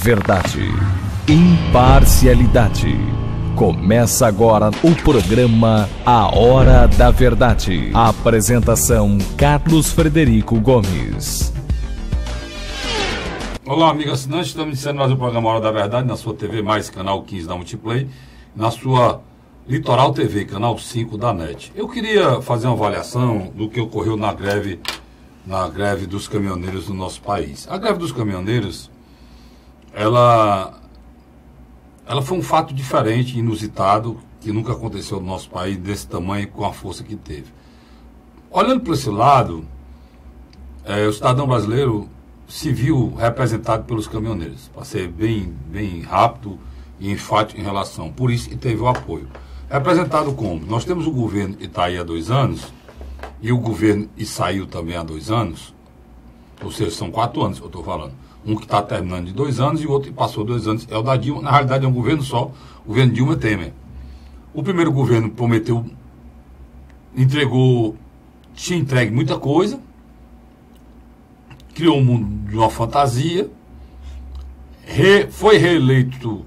Verdade, imparcialidade. Começa agora o programa A Hora da Verdade. A apresentação: Carlos Frederico Gomes. Olá, amigo assinante, estamos iniciando mais um programa A Hora da Verdade na sua TV Mais, canal 15 da Multiplay, na sua Litoral TV, canal 5 da NET. Eu queria fazer uma avaliação do que ocorreu na greve dos caminhoneiros no nosso país. A greve dos caminhoneiros, ela foi um fato diferente, inusitado, que nunca aconteceu no nosso país, desse tamanho, com a força que teve. Olhando para esse lado, o cidadão brasileiro se viu representado pelos caminhoneiros, para ser bem rápido e enfático em relação. Por isso que teve o apoio. Representado como? Nós temos o governo que está aí há 2 anos, e o governo que saiu também há 2 anos, ou seja, são 4 anos que eu estou falando. Um que está terminando de 2 anos e o outro que passou 2 anos, é o da Dilma. Na realidade é um governo só, o governo Dilma Temer. O primeiro governo prometeu, tinha entregue muita coisa, criou um mundo de uma fantasia, foi reeleito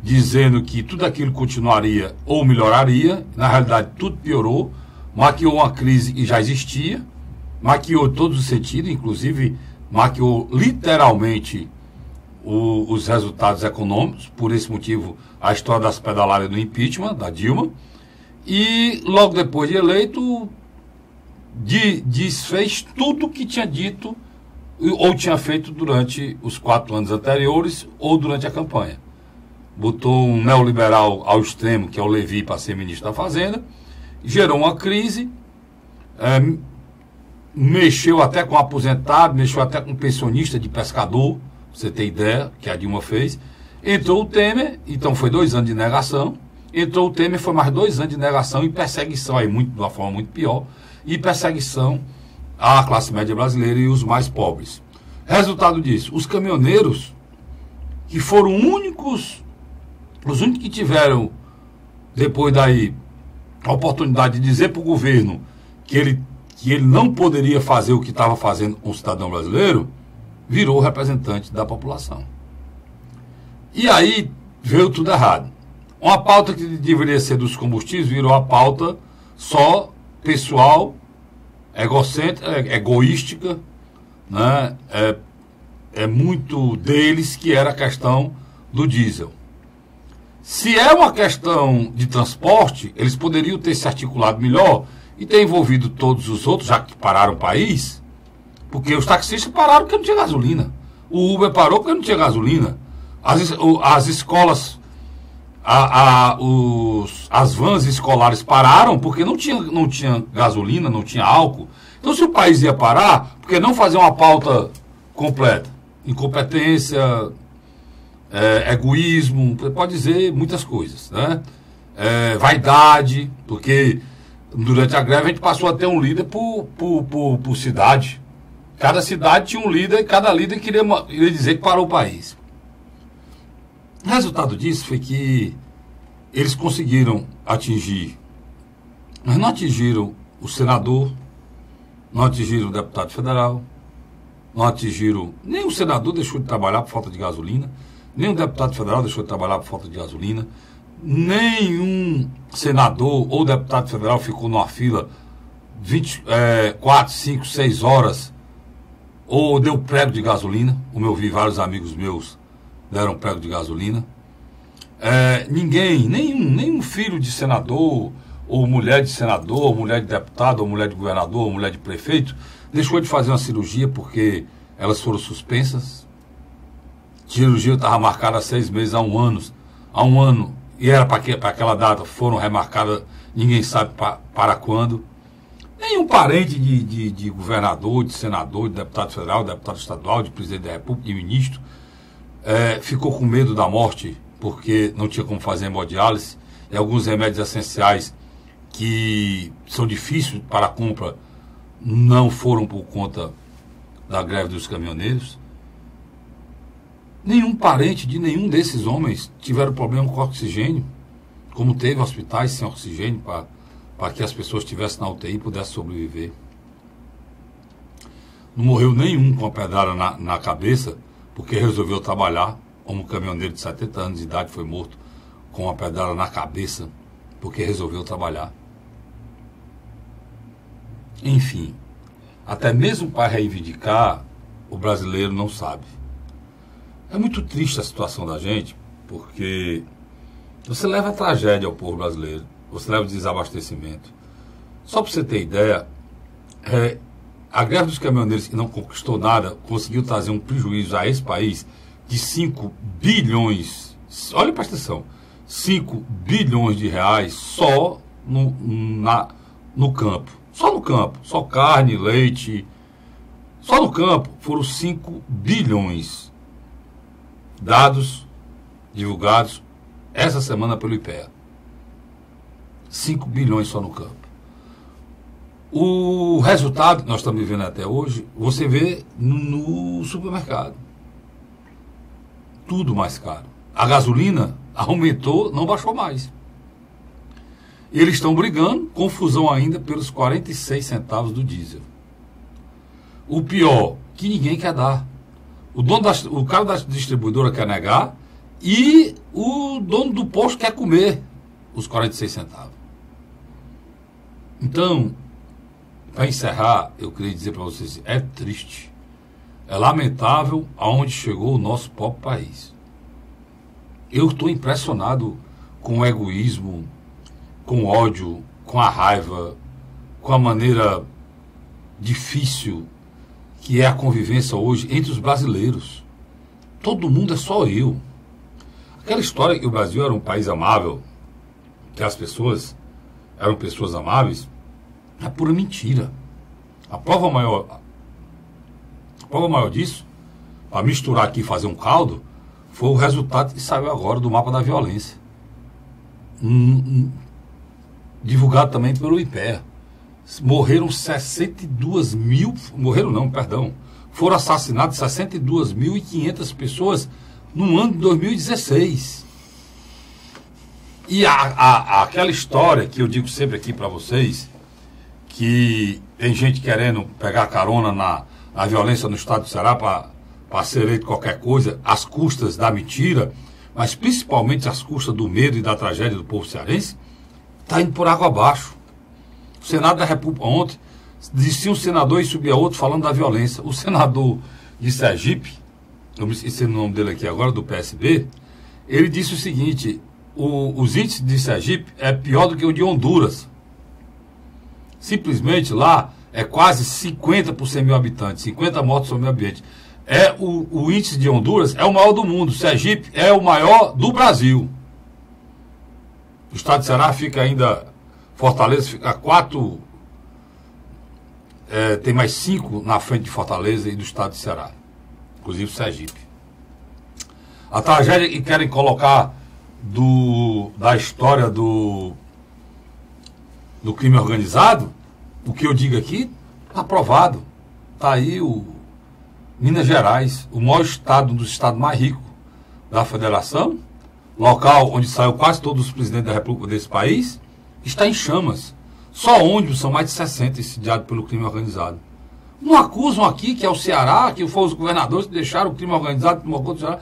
dizendo que tudo aquilo continuaria ou melhoraria. Na realidade tudo piorou, maquiou uma crise que já existia, maquiou todos os sentidos, inclusive maquiou literalmente os resultados econômicos. Por esse motivo, a história das pedaladas do impeachment da Dilma. E logo depois de eleito, desfez tudo que tinha dito ou tinha feito durante os 4 anos anteriores ou durante a campanha. Botou um neoliberal ao extremo, que é o Levi, para ser ministro da Fazenda, gerou uma crise, mexeu até com aposentado, mexeu até com pensionista de pescador, pra você ter ideia, que a Dilma fez. Entrou o Temer, então foi 2 anos de negação. Entrou o Temer, foi mais 2 anos de negação e perseguição, aí de uma forma muito pior, e perseguição à classe média brasileira e os mais pobres. Resultado disso, os caminhoneiros, que foram os únicos que tiveram, depois daí, a oportunidade de dizer para o governo que ele não poderia fazer o que estava fazendo com o cidadão brasileiro, virou representante da população. E aí veio tudo errado. Uma pauta que deveria ser dos combustíveis virou a pauta só pessoal, egocêntrica, egoística, né? É muito deles, que era a questão do diesel. Se é uma questão de transporte, eles poderiam ter se articulado melhor e ter envolvido todos os outros, já que pararam o país, porque os taxistas pararam porque não tinha gasolina. O Uber parou porque não tinha gasolina. As escolas, as vans escolares pararam porque não tinha gasolina, não tinha álcool. Então, se o país ia parar, por que não fazer uma pauta completa? Incompetência, egoísmo, pode dizer muitas coisas, né? Vaidade, porque durante a greve a gente passou a ter um líder por cidade. Cada cidade tinha um líder e cada líder queria dizer que parou o país. O resultado disso foi que eles conseguiram atingir, mas não atingiram o senador, não atingiram o deputado federal, não atingiram, nem o senador deixou de trabalhar por falta de gasolina, nem o deputado federal deixou de trabalhar por falta de gasolina, nenhum senador ou deputado federal ficou numa fila 4, 5, 6 horas ou deu prego de gasolina, como eu vi vários amigos meus deram prego de gasolina. Nenhum filho de senador, ou mulher de senador, ou mulher de deputado, ou mulher de governador, ou mulher de prefeito, deixou de fazer uma cirurgia porque elas foram suspensas. A cirurgia estava marcada há 6 meses, há um ano, e era para aquela data, foram remarcadas, ninguém sabe para quando. Nenhum parente de governador, de senador, de deputado federal, de deputado estadual, de presidente da República, de ministro, ficou com medo da morte, porque não tinha como fazer hemodiálise, e alguns remédios essenciais que são difíceis para a compra não foram por conta da greve dos caminhoneiros. Nenhum parente de nenhum desses homens tiveram problema com oxigênio, como teve hospitais sem oxigênio para que as pessoas estivessem na UTI e pudessem sobreviver. Não morreu nenhum com a pedrada na cabeça porque resolveu trabalhar. Um caminhoneiro de 70 anos de idade foi morto com uma pedrada na cabeça, porque resolveu trabalhar. Enfim, até mesmo para reivindicar, o brasileiro não sabe. É muito triste a situação da gente, porque você leva a tragédia ao povo brasileiro, você leva o desabastecimento. Só para você ter ideia, a greve dos caminhoneiros, que não conquistou nada, conseguiu trazer um prejuízo a esse país de 5 bilhões, olha, presta atenção, 5 bilhões de reais só no campo. Só no campo, só carne, leite, só no campo foram 5 bilhões dados, divulgados essa semana pelo IPEA. 5 bilhões só no campo. O resultado que nós estamos vivendo até hoje, você vê no supermercado. Tudo mais caro. A gasolina aumentou, não baixou mais. Eles estão brigando, confusão ainda pelos 46 centavos do diesel. O pior, que ninguém quer dar. O cara da distribuidora quer negar e o dono do posto quer comer os 46 centavos. Então, para encerrar, eu queria dizer para vocês, é triste, é lamentável aonde chegou o nosso pobre país. Eu estou impressionado com o egoísmo, com o ódio, com a raiva, com a maneira difícil que é a convivência hoje entre os brasileiros. Todo mundo é só eu. Aquela história que o Brasil era um país amável, que as pessoas eram pessoas amáveis, é pura mentira. A prova maior disso, para misturar aqui e fazer um caldo, foi o resultado que saiu agora do mapa da violência. Divulgado também pelo IPEA. Morreram 62 mil, foram assassinadas 62.500 pessoas no ano de 2016. E aquela história que eu digo sempre aqui para vocês, que tem gente querendo pegar carona na violência no estado do Ceará para ser eleito qualquer coisa, às custas da mentira, mas principalmente às custas do medo e da tragédia do povo cearense, está indo por água abaixo. O Senado da República ontem, descia um senador e subia outro falando da violência. O senador de Sergipe, eu me esqueci o nome dele aqui agora, do PSB, ele disse o seguinte: os índices de Sergipe é pior do que o de Honduras. Simplesmente lá é quase 50 por 100 mil habitantes, 50 mortos por 100 mil habitantes. O índice de Honduras é o maior do mundo, Sergipe é o maior do Brasil. O estado de Ceará fica ainda, Fortaleza fica 4, tem mais 5 na frente de Fortaleza e do estado de Ceará, inclusive Sergipe. A tragédia que querem colocar da história do crime organizado, o que eu digo aqui, está provado. Está aí o Minas Gerais, o maior estado, um dos estados mais ricos da federação, local onde saiu quase todos os presidentes da República desse país, está em chamas. Só ônibus são mais de 60 incendiados pelo crime organizado. Não acusam aqui que é o Ceará, que foram os governadores que deixaram o crime organizado tomar conta do Ceará.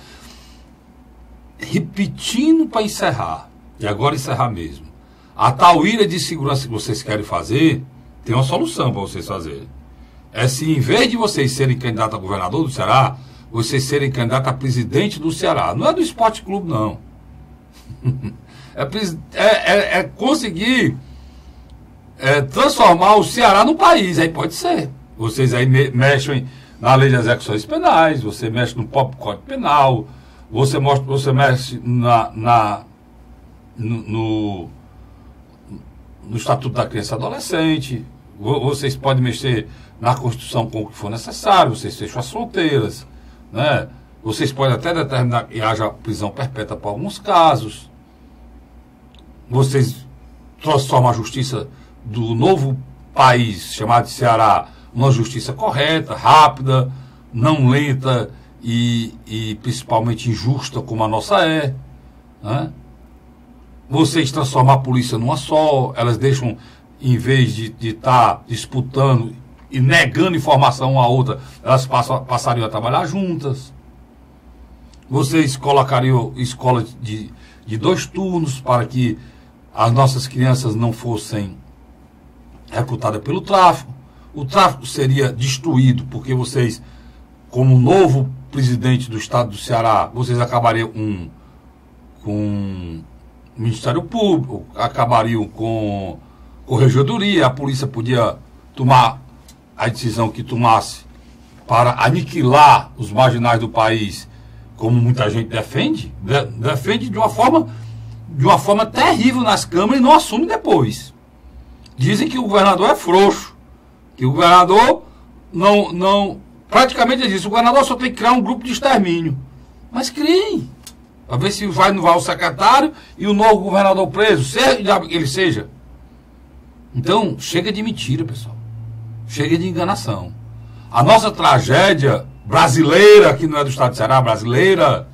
Repetindo para encerrar, e agora encerrar mesmo. A tal ilha de segurança que vocês querem fazer, tem uma solução para vocês fazerem. É se em vez de vocês serem candidatos a governador do Ceará, vocês serem candidatos a presidente do Ceará. Não é do Esporte Clube, não. É conseguir transformar o Ceará num país. Aí pode ser. Vocês aí mexem na lei de execuções penais, você mexe no próprio Código Penal, você mexe no Estatuto da Criança e Adolescente, vocês podem mexer na Constituição com o que for necessário, vocês fecham as fronteiras, né? Vocês podem até determinar que haja prisão perpétua para alguns casos. Vocês transformam a justiça do novo país, chamado de Ceará, uma justiça correta, rápida, não lenta e principalmente injusta como a nossa é, né? Vocês transformam a polícia numa só, elas deixam, em vez de estar disputando e negando informação uma à outra, elas passariam a trabalhar juntas. Vocês colocariam escola de 2 turnos para que as nossas crianças não fossem recrutadas pelo tráfico. O tráfico seria destruído, porque vocês, como novo presidente do estado do Ceará, vocês acabariam com o Ministério Público, acabariam com Corregedoria, a polícia podia tomar a decisão que tomasse para aniquilar os marginais do país, como muita gente defende, defende de uma forma terrível nas câmaras e não assume depois. Dizem que o governador é frouxo, que o governador não praticamente diz, o governador só tem que criar um grupo de extermínio. Mas criem, para ver se não vai o secretário e o novo governador preso, seja ele seja. Então, chega de mentira, pessoal. Chega de enganação. A nossa tragédia brasileira, que não é do estado de Ceará, brasileira,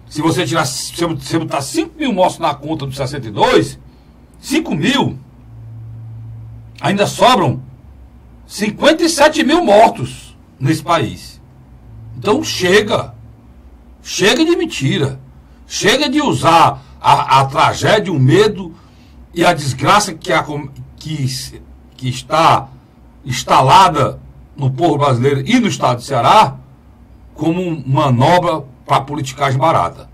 se você tirar, se você botar 5 mil mortos na conta dos 62, 5 mil, ainda sobram 57 mil mortos nesse país. Então chega de mentira, chega de usar a tragédia, o medo e a desgraça que está instalada no povo brasileiro e no estado de Ceará como manobra para politicagem barata.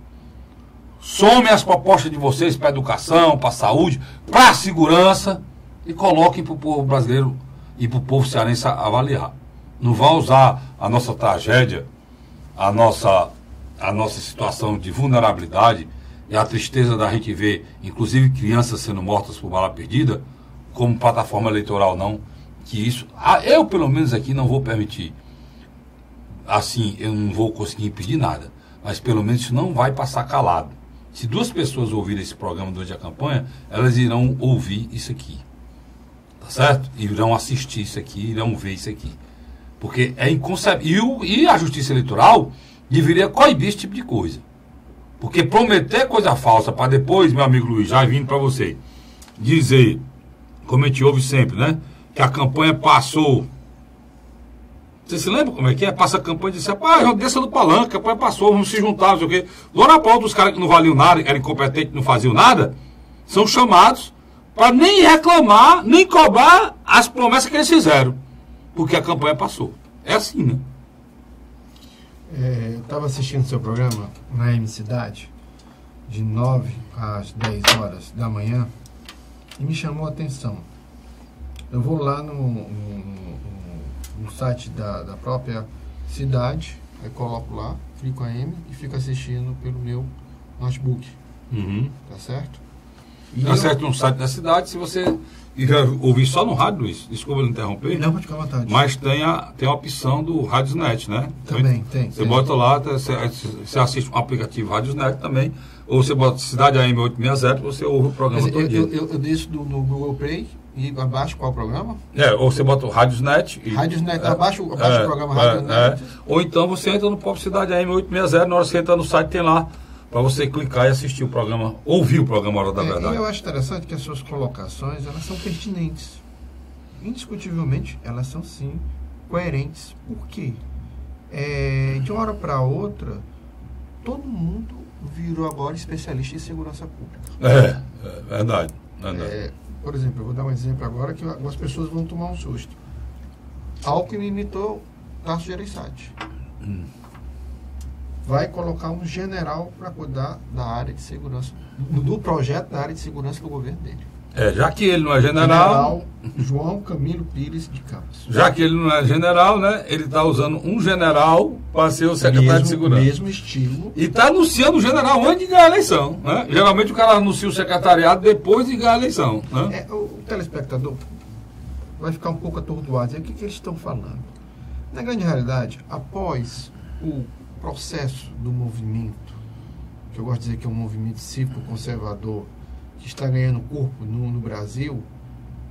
Somem as propostas de vocês para a educação, para a saúde, para a segurança e coloquem para o povo brasileiro e para o povo cearense avaliar. Não vão usar a nossa tragédia, a nossa situação de vulnerabilidade e a tristeza da gente ver, inclusive, crianças sendo mortas por bala perdida, como plataforma eleitoral, não. Que isso, eu pelo menos aqui não vou permitir. Assim, eu não vou conseguir impedir nada, mas pelo menos isso não vai passar calado. Se 2 pessoas ouvirem esse programa durante a campanha, elas irão ouvir isso aqui. Tá certo? Irão assistir isso aqui, irão ver isso aqui. Porque é inconcebível. E a Justiça Eleitoral deveria coibir esse tipo de coisa. Porque prometer coisa falsa para depois, meu amigo Luiz, já vindo para você, dizer, como a gente ouve sempre, né? Que a campanha passou. Você se lembra como é que é? Passa a campanha e diz, desça do palanque, a campanha passou, vamos se juntar, não sei o quê. Dona Paulo, os caras que não valiam nada, eram incompetentes, não faziam nada, são chamados para nem reclamar, nem cobrar as promessas que eles fizeram. Porque a campanha passou. É assim, né? Eu estava assistindo seu programa na M Cidade, de 9 às 10 horas da manhã, e me chamou a atenção. Eu vou lá no site da própria cidade, aí coloco lá, clico a M e fico assistindo pelo meu notebook. Uhum. Tá certo? Tá certo no site da cidade, se você ouvir só no rádio, Luiz, desculpa me interromper. Não, pode ficar à vontade. Mas tem a opção do Radiosnet, né? Também, tem. Você bota lá, você assiste um aplicativo Radiosnet também, ou você bota Cidade AM 860, você ouve o programa todo dia. Eu deixo no Google Play e abaixo qual programa? Ou você bota o Radiosnet. Radiosnet, abaixo o programa Radiosnet. Ou então você entra no próprio Cidade AM 860, na hora que você entra no site tem lá, para você clicar e assistir o programa, ouvir o programa Hora da Verdade. Eu acho interessante que as suas colocações, elas são pertinentes. Indiscutivelmente, elas são sim coerentes. Por quê? De uma hora para outra, todo mundo virou agora especialista em segurança pública. Verdade. Por exemplo, eu vou dar um exemplo agora que algumas pessoas vão tomar um susto. Alckmin imitou Tasso Gereissati. Vai colocar um general para cuidar da área de segurança, do projeto da área de segurança do governo dele. Já que ele não é general João Camilo Pires de Campos. Já que ele não é general, né? Ele está usando um general para ser o secretário de segurança. Mesmo estilo. E está anunciando o general antes de ganhar a eleição. Né? Geralmente o cara anuncia o secretariado depois de ganhar a eleição. Né? O telespectador vai ficar um pouco atordoado. O que eles estão falando? Na grande realidade, após o processo do movimento, que eu gosto de dizer que é um movimento cívico-conservador, que está ganhando corpo no Brasil,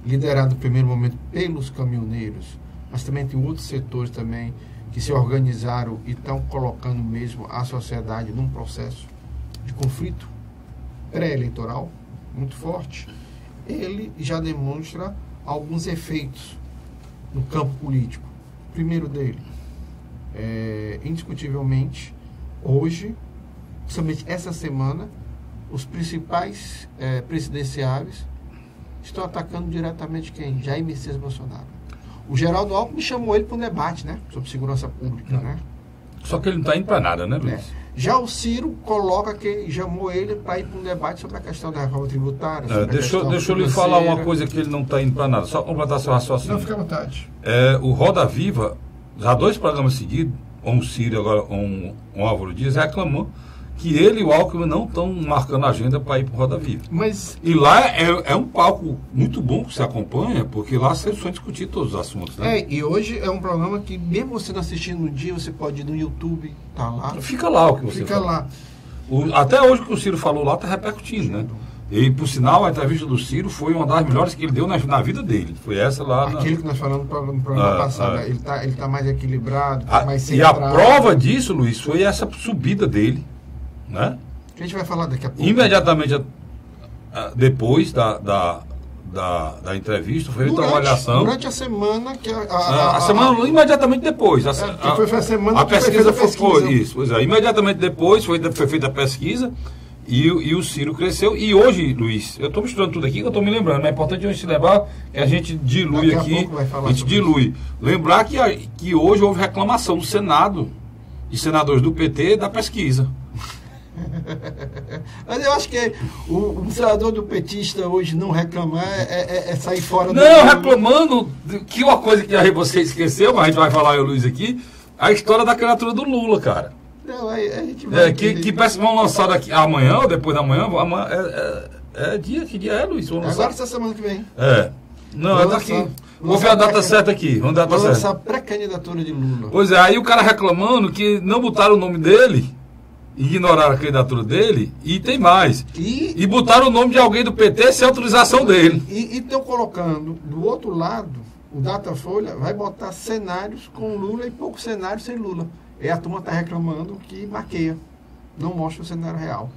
liderado no primeiro momento pelos caminhoneiros, mas também tem outros setores também que se organizaram e estão colocando mesmo a sociedade num processo de conflito pré-eleitoral muito forte. Ele já demonstra alguns efeitos no campo político. O primeiro dele, indiscutivelmente, hoje principalmente essa semana, os principais presidenciáveis estão atacando diretamente quem? Jair Messias Bolsonaro. O Geraldo Alckmin chamou ele para um debate, né? Sobre segurança pública, né? Só que ele não está indo para nada, né, Luiz? Já o Ciro coloca que chamou ele para ir para um debate sobre a questão da reforma tributária. Deixa eu lhe falar uma coisa que ele não está indo para nada. Só completar seu raciocínio. Não, fica à vontade. O Roda Viva, já 2 programas seguidos, um Ciro agora, um Álvaro Dias, reclamou que ele e o Alckmin não estão marcando agenda para ir para o Roda Viva. E lá é um palco muito bom que você acompanha, porque lá você só discutir todos os assuntos, né? E hoje é um programa que, mesmo você não assistindo no dia, você pode ir no YouTube, tá lá. Fica lá o que você Fica lá. Até hoje o que o Ciro falou lá está repercutindo, né? E, por sinal, a entrevista do Ciro foi uma das melhores que ele deu na vida dele. Foi essa lá. Aquilo que nós falamos no programa passado. Ele tá mais equilibrado, mais centrado. E a prova disso, Luiz, foi essa subida dele. Né? Que a gente vai falar daqui a pouco. Imediatamente depois da entrevista, foi feita uma avaliação. Durante a semana que a semana imediatamente depois. Foi a semana a pesquisa foi isso. Pois é, imediatamente depois foi feita a pesquisa e o Ciro cresceu. E hoje, Luiz, eu estou misturando tudo aqui que eu estou me lembrando, mas é importante a gente lembrar que a gente dilui aqui. A gente dilui. Lembrar que hoje houve reclamação do Senado, de senadores do PT, da pesquisa. Mas eu acho que o senador do petista hoje não reclamar é sair fora Não, reclamando que uma coisa que você esqueceu, mas a gente vai falar, eu Luiz, aqui, a história da candidatura do Lula, cara. Não, a gente vai que parece que vão lançar daqui amanhã ou depois da manhã. Que dia é, Luiz? Agora essa semana que vem. Não, é daqui. Vou ver a data certa aqui. Vamos dar a data certa. Lançar a pré-candidatura de Lula. Pois é, aí o cara reclamando que não botaram o nome dele. Ignoraram a candidatura dele e tem mais. E botaram o nome de alguém do PT sem autorização dele. E estão colocando do outro lado, o Datafolha vai botar cenários com Lula e poucos cenários sem Lula. E a turma está reclamando que maqueia, não mostra o cenário real.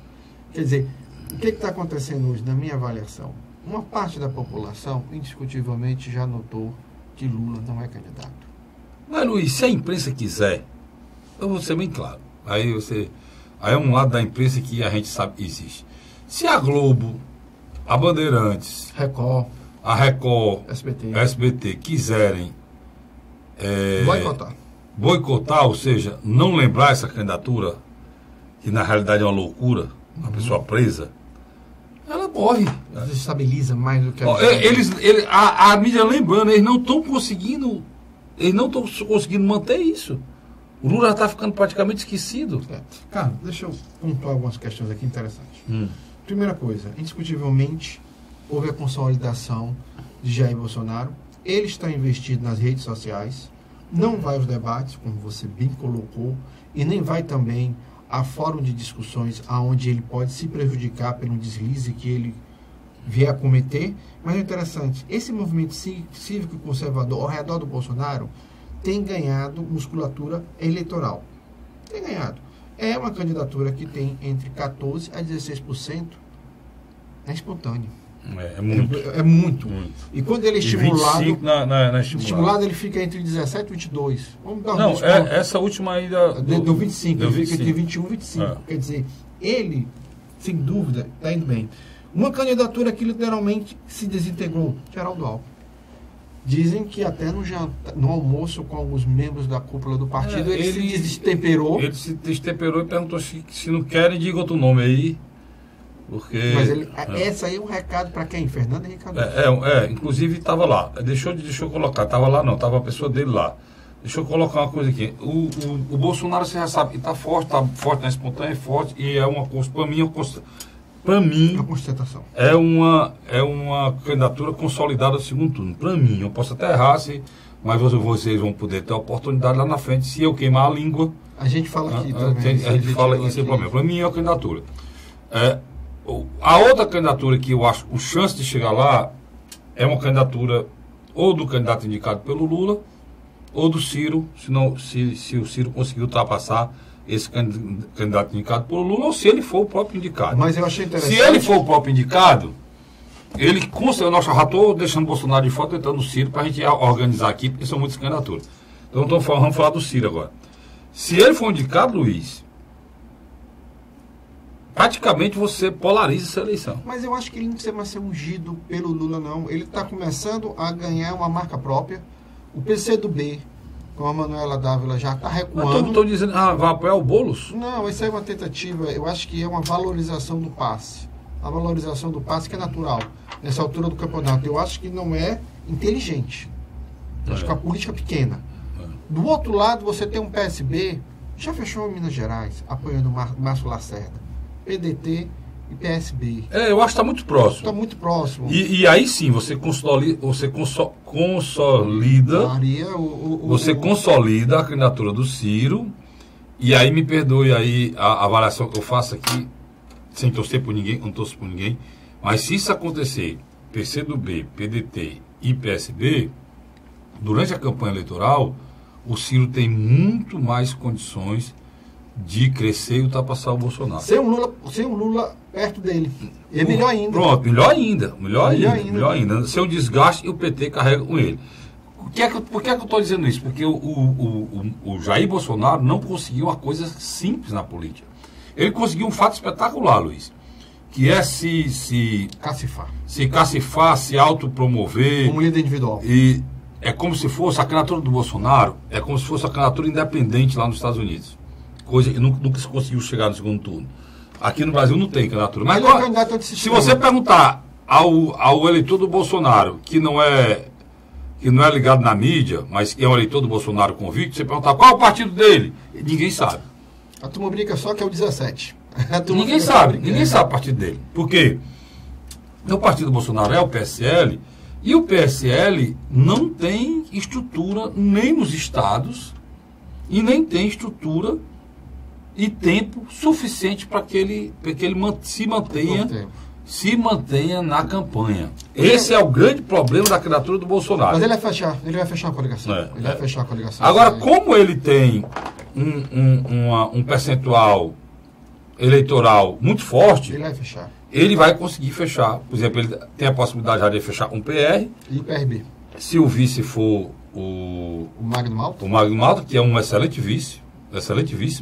Quer dizer, o que está acontecendo hoje, na minha avaliação? Uma parte da população, indiscutivelmente, já notou que Lula não é candidato. Mas, Luiz, se a imprensa quiser, eu vou ser bem claro. Aí é um lado da imprensa que a gente sabe que existe. Se a Globo, a Bandeirantes, a Record, SBT quiserem boicotar, ou seja, não lembrar essa candidatura, que na realidade é uma loucura, uma pessoa presa, ela morre. Desestabiliza mais do que a mídia lembrando, eles não estão conseguindo manter isso. O Lula está ficando praticamente esquecido. Cara, deixa eu pontuar algumas questões aqui interessantes. Primeira coisa, indiscutivelmente, houve a consolidação de Jair Bolsonaro. Ele está investido nas redes sociais, não vai aos debates, como você bem colocou, e nem vai também a fórum de discussões onde ele pode se prejudicar pelo deslize que ele vier a cometer. Mas é interessante, esse movimento cívico e conservador ao redor do Bolsonaro tem ganhado musculatura eleitoral. Tem ganhado. É uma candidatura que tem entre 14% a 16%. É espontâneo. É muito. É muito. E quando ele é estimulado, estimulado, ele fica entre 17 e 22. Vamos dar não, essa última aí do 25. Ele fica entre 21 e 25. Quer dizer, ele, sem dúvida, está indo bem. Uma candidatura que literalmente se desintegrou, Geraldo Alckmin. Dizem que até no almoço com alguns membros da cúpula do partido, ele se destemperou. Ele se destemperou e perguntou se não querem, diga outro nome aí. Porque, mas essa aí é um recado para quem? Fernando Henrique Cardoso. Inclusive estava lá. Deixa eu colocar. Estava lá não, estava a pessoa dele lá. Deixa eu colocar uma coisa aqui. O Bolsonaro, você já sabe, está forte na espontânea, é forte, e é uma coisa, para mim, uma constatação. É uma candidatura consolidada ao segundo turno. Para mim, eu posso até errar, mas vocês vão poder ter a oportunidade lá na frente, se eu queimar a língua. A gente fala aqui também. A gente fala aqui sem problema. Para mim é uma candidatura. A outra candidatura que eu acho com chance de chegar lá é uma candidatura ou do candidato indicado pelo Lula ou do Ciro, se o Ciro conseguir ultrapassar esse candidato indicado pelo Lula, ou se ele for o próprio indicado. Mas eu achei interessante. Se ele for o próprio indicado, ele consegue. Eu já estou deixando o Bolsonaro de fora, tentando o Ciro, para a gente organizar aqui, porque são muitas candidaturas. Então vamos falar do Ciro agora. Se ele for indicado, Luiz, praticamente você polariza essa eleição. Mas eu acho que ele não precisa mais ser ungido pelo Lula, não. Ele está começando a ganhar uma marca própria. O PCdoB, com a Manuela Dávila, já está recuando. Mas estou dizendo, vai apoiar o Boulos? Não, isso aí é uma tentativa, eu acho que é uma valorização do passe. A valorização do passe que é natural, nessa altura do campeonato. Eu acho que não é inteligente. Eu acho que é uma política pequena. Do outro lado, você tem um PSB, já fechou em Minas Gerais, apoiando o Márcio Lacerda. PDT e PSB. Eu acho que está muito próximo. Está muito próximo. E aí sim, você consolida, consolida a candidatura do Ciro, e aí me perdoe aí a avaliação que eu faço aqui, sem torcer por ninguém, não torço por ninguém, mas se isso acontecer, PCdoB, PDT e PSB, durante a campanha eleitoral, o Ciro tem muito mais condições de crescer e ultrapassar o Bolsonaro. Sem um Lula perto dele. E é melhor ainda. Pronto, melhor ainda. Sem um desgaste e o PT carrega com ele. Por que é que eu estou dizendo isso? Porque o Jair Bolsonaro não conseguiu uma coisa simples na política. Ele conseguiu um fato espetacular, Luiz, que é se cacifar, se autopromover. Como líder individual. E é como se fosse a candidatura do Bolsonaro, é como se fosse a candidatura independente lá nos Estados Unidos. Coisa que nunca se conseguiu chegar no segundo turno. Aqui no Brasil não tem candidatura. Mas agora, se você perguntar ao eleitor do Bolsonaro, que não é ligado na mídia, mas que é um eleitor do Bolsonaro convicto, você perguntar qual é o partido dele, ninguém sabe. A turma brinca só que é o 17. Ninguém sabe o partido dele. Por quê? O partido do Bolsonaro é o PSL, e o PSL não tem estrutura nem nos estados, e nem tem estrutura e tempo suficiente para que ele se mantenha na campanha. Esse é o grande problema da candidatura do Bolsonaro. Mas ele vai fechar a coligação. Vai fechar a coligação. Agora, como ele tem um percentual eleitoral muito forte, ele vai fechar. Ele vai conseguir fechar. Por exemplo, ele tem a possibilidade já de fechar um PR. E o PRB. Se o vice for o Magno Malta. O Magno Malta, que é um excelente vice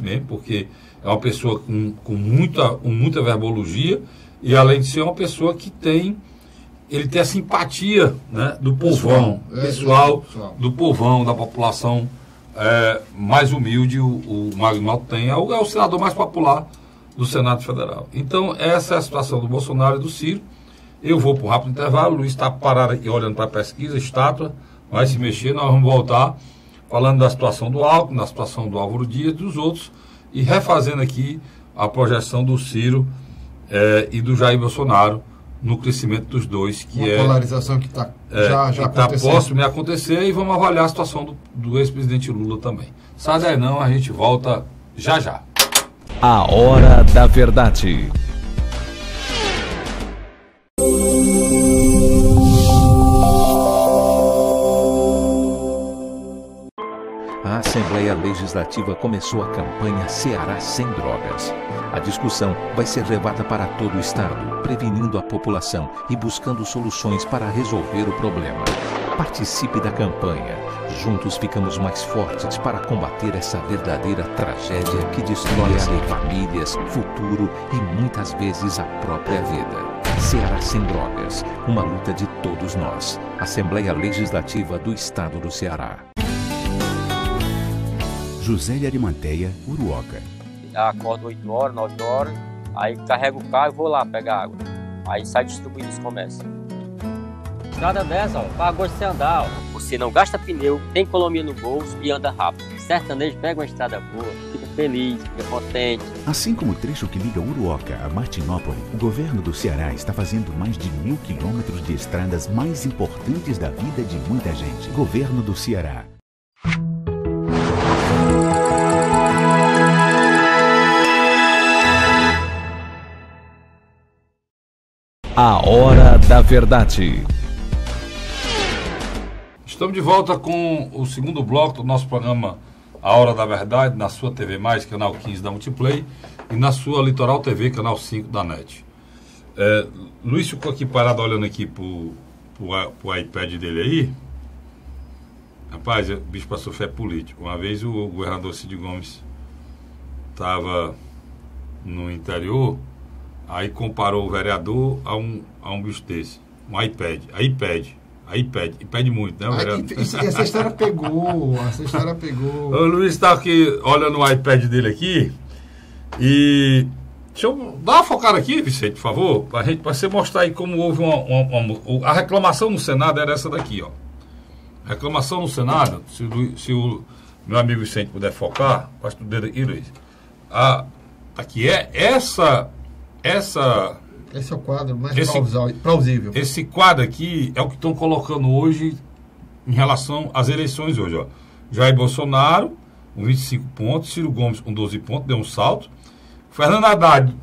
mesmo, porque é uma pessoa com muita verbologia e, além de ser uma pessoa que ele tem a simpatia, né, do povão, pessoal, do povão, da população mais humilde. O Magno Malta tem, é o senador mais popular do Senado Federal. Então, essa é a situação do Bolsonaro e do Ciro. Eu vou para um rápido intervalo, o Luiz está parado aqui olhando para a pesquisa, estátua, vai se mexer, nós vamos voltar falando da situação do Alckmin, da situação do Álvaro Dias e dos outros, e refazendo aqui a projeção do Ciro e do Jair Bolsonaro no crescimento dos dois, que uma polarização que está já acontecendo. Próximo de acontecer, e vamos avaliar a situação do ex-presidente Lula também. Sai daí não, a gente volta já já. A Hora da Verdade. A Assembleia Legislativa começou a campanha Ceará Sem Drogas. A discussão vai ser levada para todo o estado, prevenindo a população e buscando soluções para resolver o problema. Participe da campanha. Juntos ficamos mais fortes para combater essa verdadeira tragédia que destrói famílias, futuro e muitas vezes a própria vida. Ceará Sem Drogas, uma luta de todos nós. Assembleia Legislativa do Estado do Ceará. José de Arimanteia, Uruoca. Acordo 8 horas, 9 horas, aí carrego o carro e vou lá pegar água. Aí sai distribuindo os comércios. Estrada dessa, ó, pagou sem andar, ó. Você não gasta pneu, tem economia no bolso e anda rápido. Sertanejo pega uma estrada boa, fica feliz, fica contente. Assim como o trecho que liga Uruoca a Martinópole, o governo do Ceará está fazendo mais de 1.000 quilômetros de estradas mais importantes da vida de muita gente. Governo do Ceará. A Hora da Verdade. Estamos de volta com o segundo bloco do nosso programa A Hora da Verdade, na sua TV+, canal 15 da Multiplay, e na sua Litoral TV, canal 5 da NET. Luiz ficou aqui parado olhando aqui pro iPad dele aí. Rapaz, o bicho passou fé político. Uma vez o governador Cid Gomes estava no interior Aí comparou o vereador a um bicho desse. Um iPad. Aí pede muito, né, o vereador? Essa história pegou. O Luiz está aqui olhando o iPad dele aqui. E deixa eu dar uma focada aqui, Vicente, por favor, para você mostrar aí como houve a reclamação no Senado era essa daqui, ó. Reclamação no Senado, se o meu amigo Vicente puder focar, basta o dedo aqui, Luiz. Aqui é essa. Esse é o quadro mais plausível. Esse quadro aqui é o que estão colocando hoje em relação às eleições hoje, ó. Jair Bolsonaro, com 25 pontos, Ciro Gomes com 12 pontos, deu um salto. Fernando Haddad,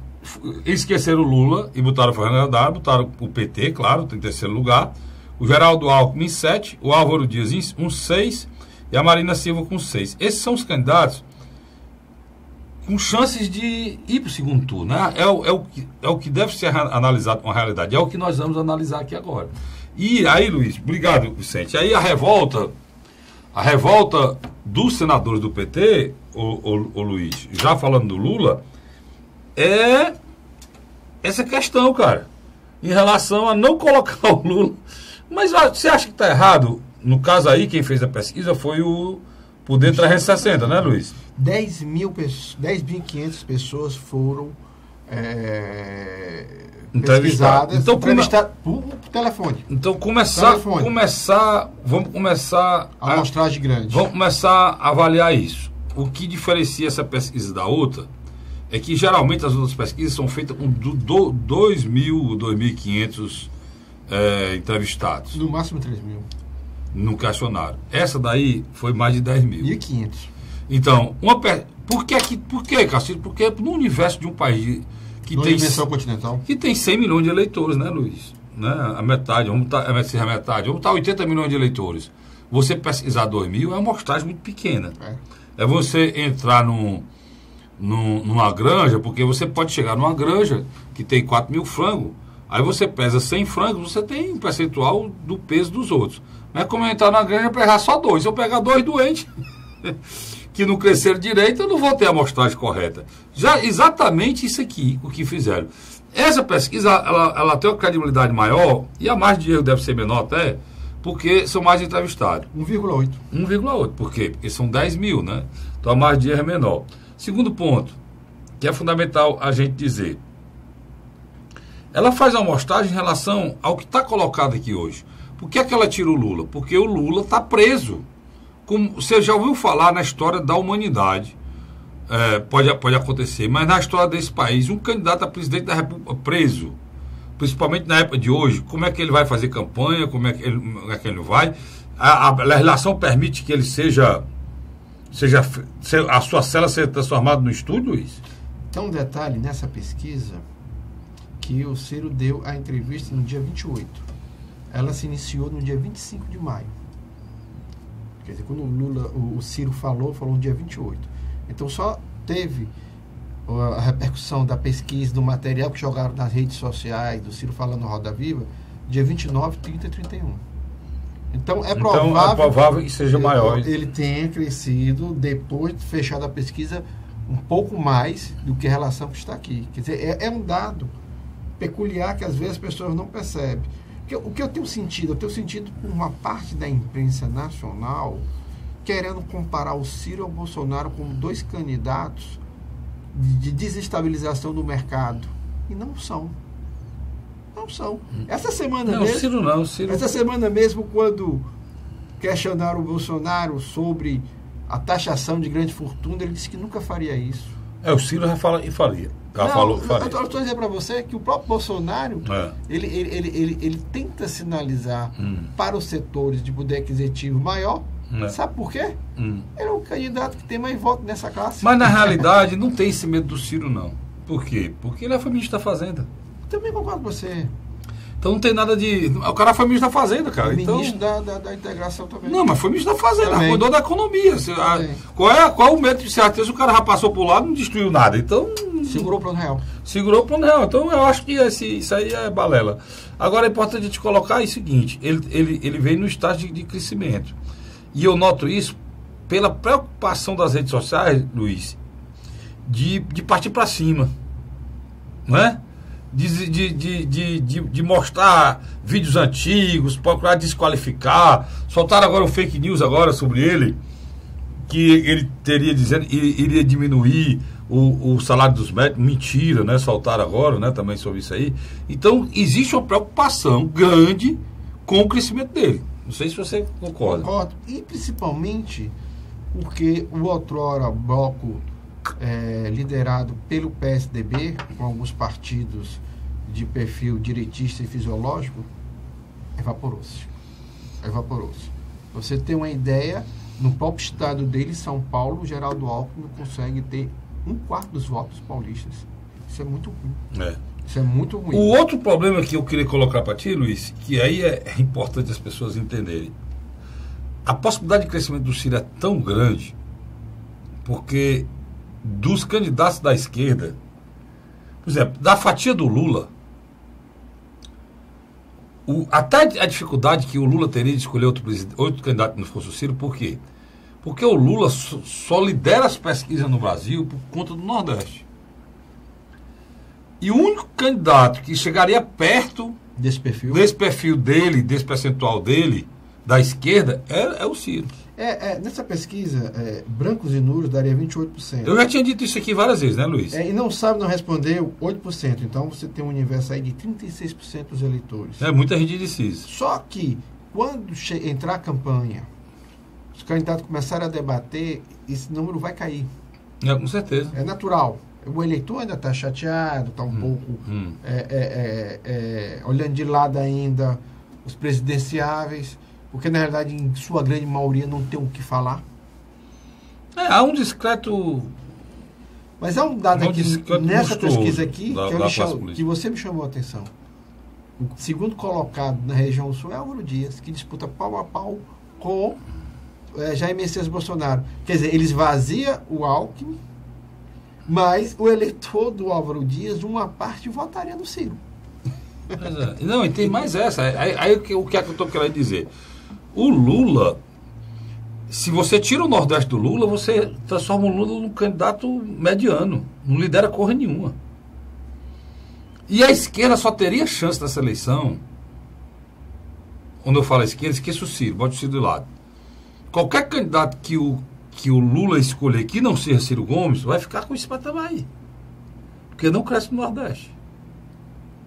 esqueceram o Lula e botaram o Fernando Haddad, botaram o PT, claro, em terceiro lugar. O Geraldo Alckmin em 7, o Álvaro Dias em 6 e a Marina Silva com 6. Esses são os candidatos com chances de ir para o segundo turno, né? É o que deve ser analisado com a realidade. É o que nós vamos analisar aqui agora. E aí, Luiz, obrigado, Vicente. Aí a revolta dos senadores do PT, o Luiz, já falando do Lula, é essa questão, cara, em relação a não colocar o Lula. Mas você acha que está errado? No caso aí, quem fez a pesquisa foi o Poder 360, né, Luiz? 10.500 pessoas foram entrevistadas. Então, por telefone. Então, vamos começar a amostragem grande. Vamos começar a avaliar isso. O que diferencia essa pesquisa da outra é que geralmente as outras pesquisas são feitas com 2.000, 2.500 entrevistados. No máximo 3.000. No questionário. Essa daí foi mais de 10.000. 1.500. Então, por que, Castilho? Porque no universo de um país que tem dimensão continental, que tem 100 milhões de eleitores, né, Luiz? Né? A metade, vamos botar 80 milhões de eleitores. Você pesquisar 2.000 é uma amostragem muito pequena. É você entrar numa granja, porque você pode chegar numa granja que tem 4.000 frangos, aí você pesa 100 frangos, você tem um percentual do peso dos outros. Não é como entrar na granja e pegar só 2. Se eu pegar 2 doentes que não cresceram direito, eu não vou ter a amostragem correta. Já exatamente isso aqui, o que fizeram. Essa pesquisa, ela tem uma credibilidade maior, e a margem de erro deve ser menor até, porque são mais entrevistados. 1,8. 1,8. Por quê? Porque são 10.000, né? Então a margem de erro é menor. Segundo ponto, que é fundamental a gente dizer. Ela faz uma amostragem em relação ao que está colocado aqui hoje. Por que é que ela tira o Lula? Porque o Lula está preso. Como você já ouviu falar na história da humanidade, pode acontecer, mas na história desse país, um candidato a presidente da República preso, principalmente na época de hoje, como é que ele vai fazer campanha, como é que ele vai? A legislação permite que ele a sua cela seja transformada no estúdio, Luiz? Então, um detalhe nessa pesquisa, que o Ciro deu a entrevista no dia 28. Ela se iniciou no dia 25 de maio. Quer dizer, quando o Ciro falou no dia 28. Então só teve a repercussão da pesquisa, do material que jogaram nas redes sociais, do Ciro falando no Roda Viva, dia 29, 30 e 31. Então é provável que seja maior. Ele tenha crescido, depois de fechada a pesquisa, um pouco mais do que a relação que está aqui. Quer dizer, é um dado peculiar que às vezes as pessoas não percebem. O que eu tenho sentido por uma parte da imprensa nacional querendo comparar o Ciro ao Bolsonaro como dois candidatos de desestabilização do mercado. E não são. Não são. Essa semana mesmo... Ciro não, Ciro... Essa semana mesmo, quando questionaram o Bolsonaro sobre a taxação de grande fortuna, ele disse que nunca faria isso. O Ciro já fala e faria. Eu estou dizendo para você que o próprio Bolsonaro ele tenta sinalizar para os setores de poder aquisitivo maior. Sabe por quê? Ele é o candidato que tem mais voto nessa classe. Mas na realidade não tem esse medo do Ciro, não. Por quê? Porque ele é ministro da Fazenda. Também concordo com você. Então não tem nada de... O cara foi ministro da Fazenda, cara. Ministro da integração também. Não, mas foi ministro da Fazenda, cuidou da economia. Qual o método de certeza? O cara já passou por lá, não destruiu nada. Então... Segurou o Plano Real. Segurou o Plano Real. Então eu acho que isso aí é balela. Agora é importante a gente colocar o seguinte, ele veio no estágio de crescimento. E eu noto isso pela preocupação das redes sociais, Luiz, de partir para cima. Não é? de mostrar vídeos antigos, procurar desqualificar. Soltaram agora um fake news agora sobre ele, que ele teria dizendo que iria diminuir o salário dos médicos. Mentira, né? Soltaram agora, né, também sobre isso aí. Então, existe uma preocupação grande com o crescimento dele. Não sei se você concorda. Concordo. E principalmente porque o outrora bloco liderado pelo PSDB, com alguns partidos de perfil direitista e fisiológico, evaporou-se. Evaporou-se. Você tem uma ideia, no próprio estado dele, São Paulo, o Geraldo Alckmin consegue ter 1/4 dos votos paulistas. Isso é muito ruim. Isso é muito ruim. O outro problema que eu queria colocar para ti, Luiz, que aí é importante as pessoas entenderem. A possibilidade de crescimento do Ciro é tão grande, porque dos candidatos da esquerda, por exemplo, da fatia do Lula, até a dificuldade que o Lula teria de escolher outro candidato que não fosse o Ciro, por quê? Porque o Lula só lidera as pesquisas no Brasil por conta do Nordeste. E o único candidato que chegaria perto desse perfil dele, desse percentual dele, da esquerda, é o Ciro. Nessa pesquisa, brancos e nulos daria 28%. Eu já tinha dito isso aqui várias vezes, né, Luiz? E não respondeu 8%. Então você tem um universo aí de 36% dos eleitores. É muita gente indecisa. Só que, quando entrar a campanha, os candidatos começarem a debater, esse número vai cair. Com certeza. É natural. O eleitor ainda está chateado, está um pouco olhando de lado ainda os presidenciáveis, porque na realidade, em sua grande maioria, não tem o que falar. Há um discreto... Mas há um dado aqui, nessa pesquisa aqui, que você me chamou a atenção. O segundo colocado na região sul é Álvaro Dias, que disputa pau a pau com Jair Messias Bolsonaro. Quer dizer, ele esvazia o Alckmin, mas o eleitor do Álvaro Dias, uma parte, votaria no Ciro. Não, e tem mais essa. Aí o que é que eu estou querendo dizer? O Lula, se você tira o Nordeste do Lula, você transforma o Lula num candidato mediano. Não lidera porra nenhuma. E a esquerda só teria chance nessa eleição. Quando eu falo esquerda, esqueça o Ciro, bote o Ciro do lado. Qualquer candidato que o Lula escolher que não seja Ciro Gomes, vai ficar com esse patamar aí. Porque não cresce no Nordeste.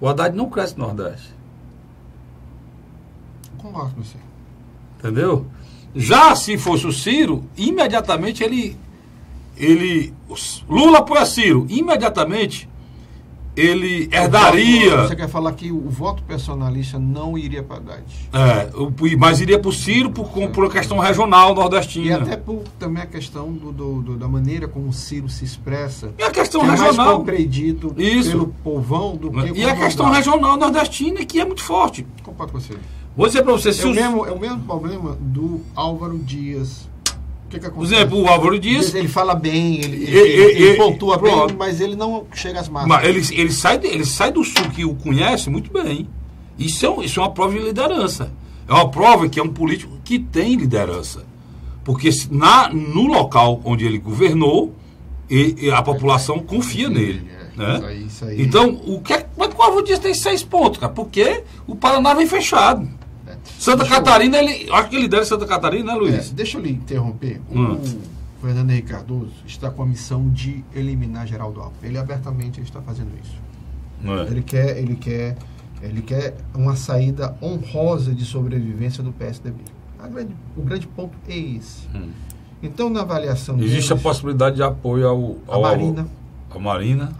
O Haddad não cresce no Nordeste. Concordo com você. Entendeu? Já se fosse o Ciro, imediatamente Lula apoia Ciro, imediatamente ele herdaria. Você quer falar que o voto personalista não iria para Haddad? Mas iria para o Ciro por uma questão regional nordestina. E até por também a questão da maneira como o Ciro se expressa. E a questão que regional. É mais compreendido pelo povão do que... E a questão regional nordestina, que é muito forte. Concordo com você. Vou dizer para você... É o mesmo problema do Álvaro Dias. O que acontece? Por exemplo, o Álvaro Dias... Ele fala bem, ele pontua bem, mas ele não chega às massas. Mas ele sai do sul, que o conhece muito bem. Isso é uma prova de liderança. É uma prova que é um político que tem liderança. Porque no local onde ele governou, a população confia nele. Né? Isso aí. Então, mas o Álvaro Dias tem 6 pontos, cara, porque o Paraná vem fechado. Santa Catarina, acho que ele lidera Santa Catarina, né, Luiz? Deixa eu lhe interromper. O Fernando Henrique Cardoso está com a missão de eliminar Geraldo Alckmin. Ele abertamente está fazendo isso. Ele quer uma saída honrosa de sobrevivência do PSDB. O grande ponto é esse. Então, na avaliação existe a possibilidade de apoio à Marina. A Marina.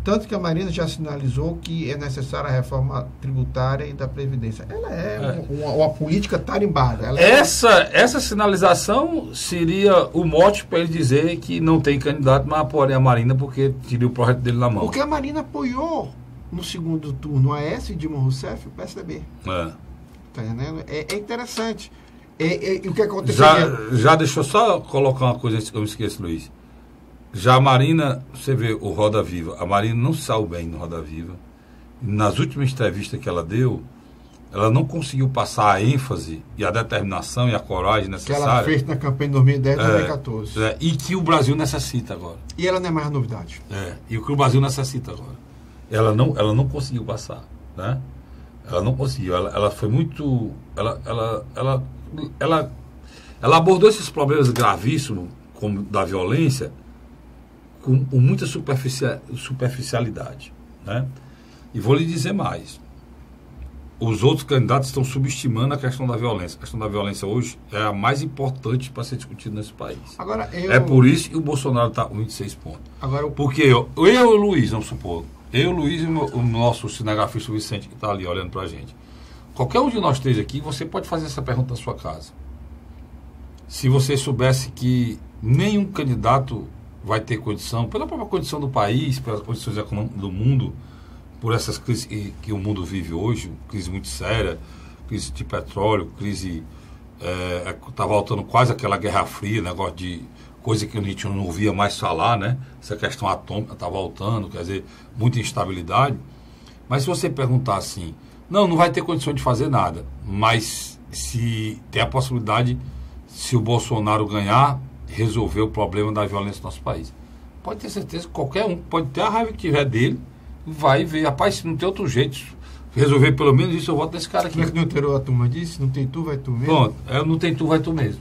Tanto que a Marina já sinalizou que é necessária a reforma tributária e da Previdência. Ela é uma política tarimbada. Essa sinalização seria o mote para ele dizer que não tem candidato, mas apoia a Marina porque tirou o projeto dele na mão. Porque a Marina apoiou no segundo turno a Aécio e Dilma Rousseff e o PSDB. Tá entendendo? É interessante. O que aconteceu? Já deixa eu só colocar uma coisa antes que eu me esqueça, Luiz. Já a Marina, você vê o Roda Viva, a Marina não saiu bem no Roda Viva. Nas últimas entrevistas que ela deu, ela não conseguiu passar a ênfase e a determinação e a coragem necessária. Que ela fez na campanha de 2010 e 2014. E que o Brasil necessita agora. E ela não é mais novidade. E o que o Brasil necessita agora. ela não conseguiu passar, né? Ela não conseguiu, ela foi muito... Ela abordou esses problemas gravíssimos, como da violência, com muita superficialidade, né? E vou lhe dizer mais. Os outros candidatos estão subestimando a questão da violência. A questão da violência hoje é a mais importante para ser discutida nesse país. Agora, É por isso que o Bolsonaro está com 26 pontos. Agora, Porque eu e o Luiz, vamos supor, eu, o Luiz e o nosso cinegrafista Vicente, que está ali olhando para a gente. Qualquer um de nós três aqui, você pode fazer essa pergunta na sua casa. Se você soubesse que nenhum candidato vai ter condição, pela própria condição do país, pelas condições econômicas do mundo, por essas crises que o mundo vive hoje, crise muito séria, crise de petróleo, crise... Está voltando quase aquela Guerra Fria, negócio de coisa que a gente não ouvia mais falar, né? Essa questão atômica está voltando, quer dizer, muita instabilidade. Mas se você perguntar assim, não vai ter condição de fazer nada, mas se tem a possibilidade, se o Bolsonaro ganhar, resolver o problema da violência no nosso país. Pode ter certeza que qualquer um, pode ter a raiva que tiver dele, vai ver, rapaz, se não tem outro jeito, resolver pelo menos isso, eu voto nesse cara aqui. Como é que no interior a turma disse? Não tem tu, vai tu mesmo? Pronto, não tem tu, vai tu mesmo.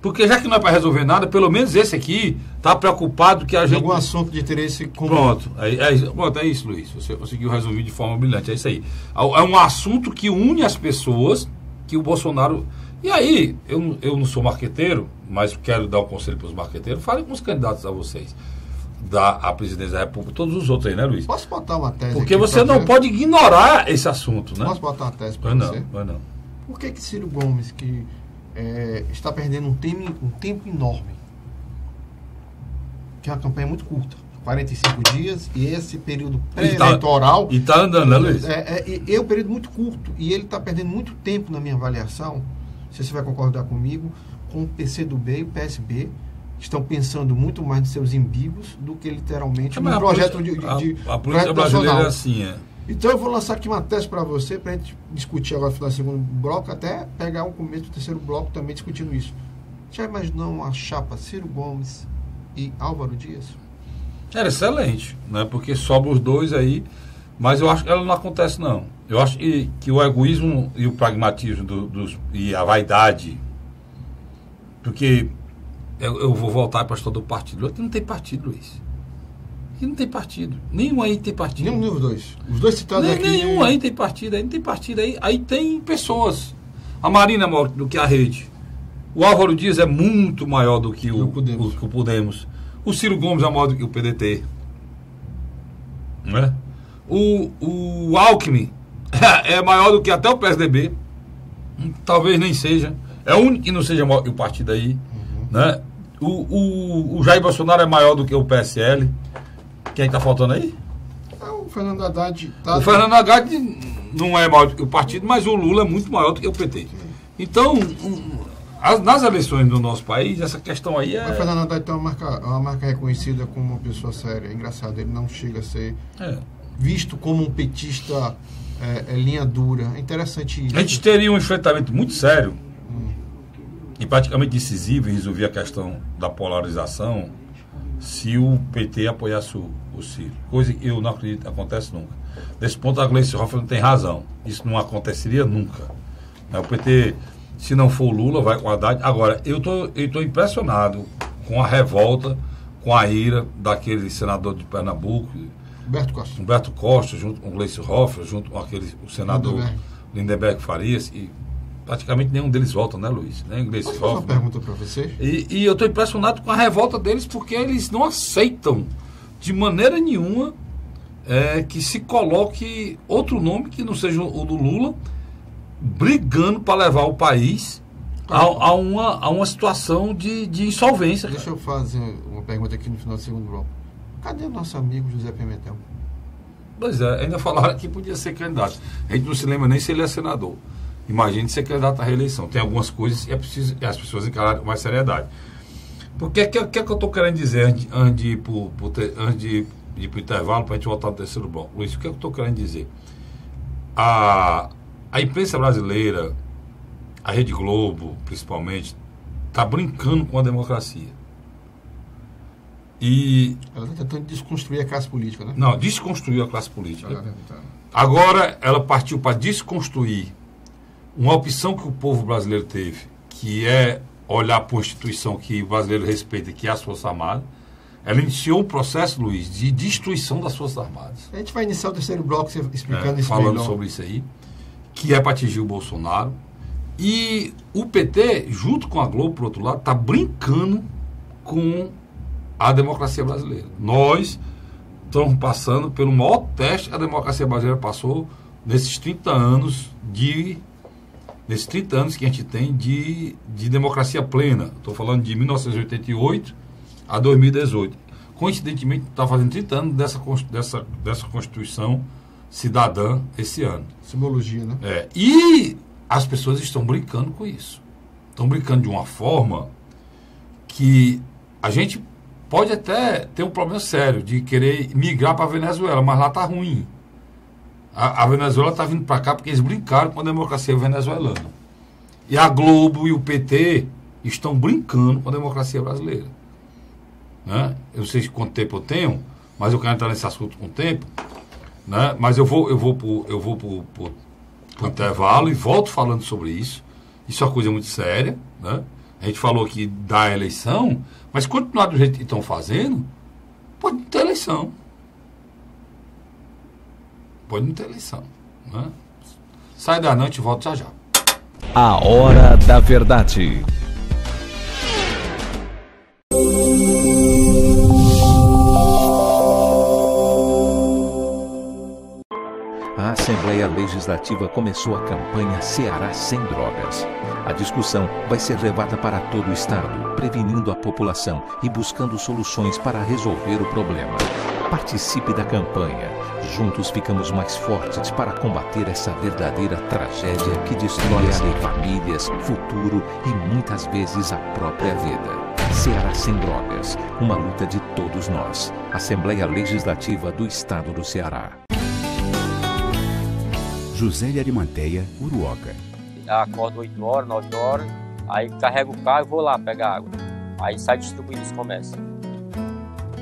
Porque já que não é para resolver nada, pelo menos esse aqui está preocupado que a gente... Algum assunto de interesse comum. Pronto, é isso, Luiz. Você conseguiu resumir de forma brilhante, é isso aí. É um assunto que une as pessoas, que o Bolsonaro... E aí, eu não sou marqueteiro, mas quero dar um conselho para os marqueteiros. Falem com os candidatos a vocês. A presidência da República, todos os outros aí, né, Luiz? Posso botar uma tese Porque aqui você não pode ignorar esse assunto, né? Posso botar uma tese para você? Não. Por que Ciro Gomes, que está perdendo um tempo enorme, que é uma campanha muito curta, 45 dias, e esse período pré-eleitoral... E está andando, né, Luiz? É um período muito curto, e ele está perdendo muito tempo, na minha avaliação, não sei se você vai concordar comigo, com o PCdoB e o PSB, estão pensando muito mais nos seus imbigos do que literalmente no projeto a política brasileira é assim, Então eu vou lançar aqui uma tese para você, para a gente discutir agora no final do segundo bloco, até pegar o começo do terceiro bloco também discutindo isso. Já imaginou uma chapa Ciro Gomes e Álvaro Dias? Era excelente, né? Porque sobra os dois aí, mas eu acho que ela não acontece, não. Eu acho que o egoísmo e o pragmatismo e a vaidade, porque... Eu vou voltar para a história do partido. Aqui não tem partido, Luiz. Aqui não tem partido. Nenhum aí tem partido. Nenhum dos dois. Os dois citados aqui... Nenhum aí tem partido. Aí não tem partido. Aí tem pessoas. A Marina é maior do que a Rede. O Álvaro Dias é muito maior do que o Podemos. O Ciro Gomes é maior do que o PDT. Né? O Alckmin é maior do que até o PSDB. Talvez nem seja. É o único que não seja maior que o partido aí. Né? O Jair Bolsonaro é maior do que o PSL. Quem está faltando aí? O Fernando Haddad. O Fernando Haddad não é maior do que o partido, mas o Lula é muito maior do que o PT. Então, nas eleições do nosso país, essa questão aí é... O Fernando Haddad tem uma marca reconhecida como uma pessoa séria. É engraçado, ele não chega a ser visto como um petista linha dura. É interessante isso. A gente teria um enfrentamento muito sério e praticamente decisivo em resolver a questão da polarização se o PT apoiasse o Ciro. Coisa que eu não acredito que acontece nunca. Nesse ponto, a Gleice Hoffmann tem razão. Isso não aconteceria nunca. O PT, se não for o Lula, vai com o Haddad. Agora, eu estou impressionado com a revolta, com a ira daquele senador de Pernambuco, Humberto Costa, junto com Gleice Hoffmann, junto com o senador Lindenberg Farias, e praticamente nenhum deles volta, né, Luiz? Nem Gleice Hoffmann. Posso fazer uma pergunta para você? E eu estou impressionado com a revolta deles, porque eles não aceitam de maneira nenhuma que se coloque outro nome que não seja o do Lula, brigando para levar o país a uma situação de insolvência. Deixa eu fazer uma pergunta aqui no final do segundo bloco. Cadê o nosso amigo José Pimentel? Pois é, ainda falaram que podia ser candidato. A gente não se lembra nem se ele é senador. Imagine ser candidato à reeleição. Tem algumas coisas que é preciso as pessoas encararem com mais seriedade. Porque o que eu estou querendo dizer antes de ir para o intervalo, para a gente voltar no terceiro bloco? Luiz, o que eu estou querendo dizer? A imprensa brasileira, a Rede Globo, principalmente, está brincando com a democracia. E... Ela está tentando desconstruir a classe política, né? Não, desconstruiu a classe política. Agora ela partiu para desconstruir uma opção que o povo brasileiro teve, que é olhar para uma instituição que o brasileiro respeita, que é as Forças Armadas. Ela iniciou um processo, Luiz, de destruição das Forças Armadas. A gente vai iniciar o terceiro bloco explicando isso falando melhor. sobre isso aí, que é para atingir o Bolsonaro. E o PT, junto com a Globo, por outro lado, está brincando com a democracia brasileira. Nós estamos passando pelo maior teste que a democracia brasileira passou nesses 30 anos que a gente tem de democracia plena. Estou falando de 1988 a 2018. Coincidentemente, está fazendo 30 anos dessa Constituição cidadã esse ano. Simbologia, né? E as pessoas estão brincando com isso. Estão brincando de uma forma que a gente pode até ter um problema sério de querer migrar para a Venezuela, mas lá está ruim. A Venezuela está vindo para cá porque eles brincaram com a democracia venezuelana. E a Globo e o PT estão brincando com a democracia brasileira. Né? Eu não sei quanto tempo eu tenho, mas eu quero entrar nesse assunto com o tempo. Né? Mas eu vou pro intervalo e volto falando sobre isso. Isso é uma coisa muito séria. Né? A gente falou aqui da eleição, mas continuar do jeito que estão fazendo, pode não ter eleição. Pode não ter eleição. Né? Sai da noite e volto já já. A Hora da Verdade. A Assembleia Legislativa começou a campanha Ceará Sem Drogas. A discussão vai ser levada para todo o estado, prevenindo a população e buscando soluções para resolver o problema. Participe da campanha. Juntos ficamos mais fortes para combater essa verdadeira tragédia que destrói famílias, futuro e muitas vezes a própria vida. Ceará Sem Drogas, uma luta de todos nós. Assembleia Legislativa do Estado do Ceará. José de Arimanteia, Uruoca. Acordo 8 horas, 9 horas, aí carrego o carro e vou lá pegar água. Aí sai distribuindo os comércios.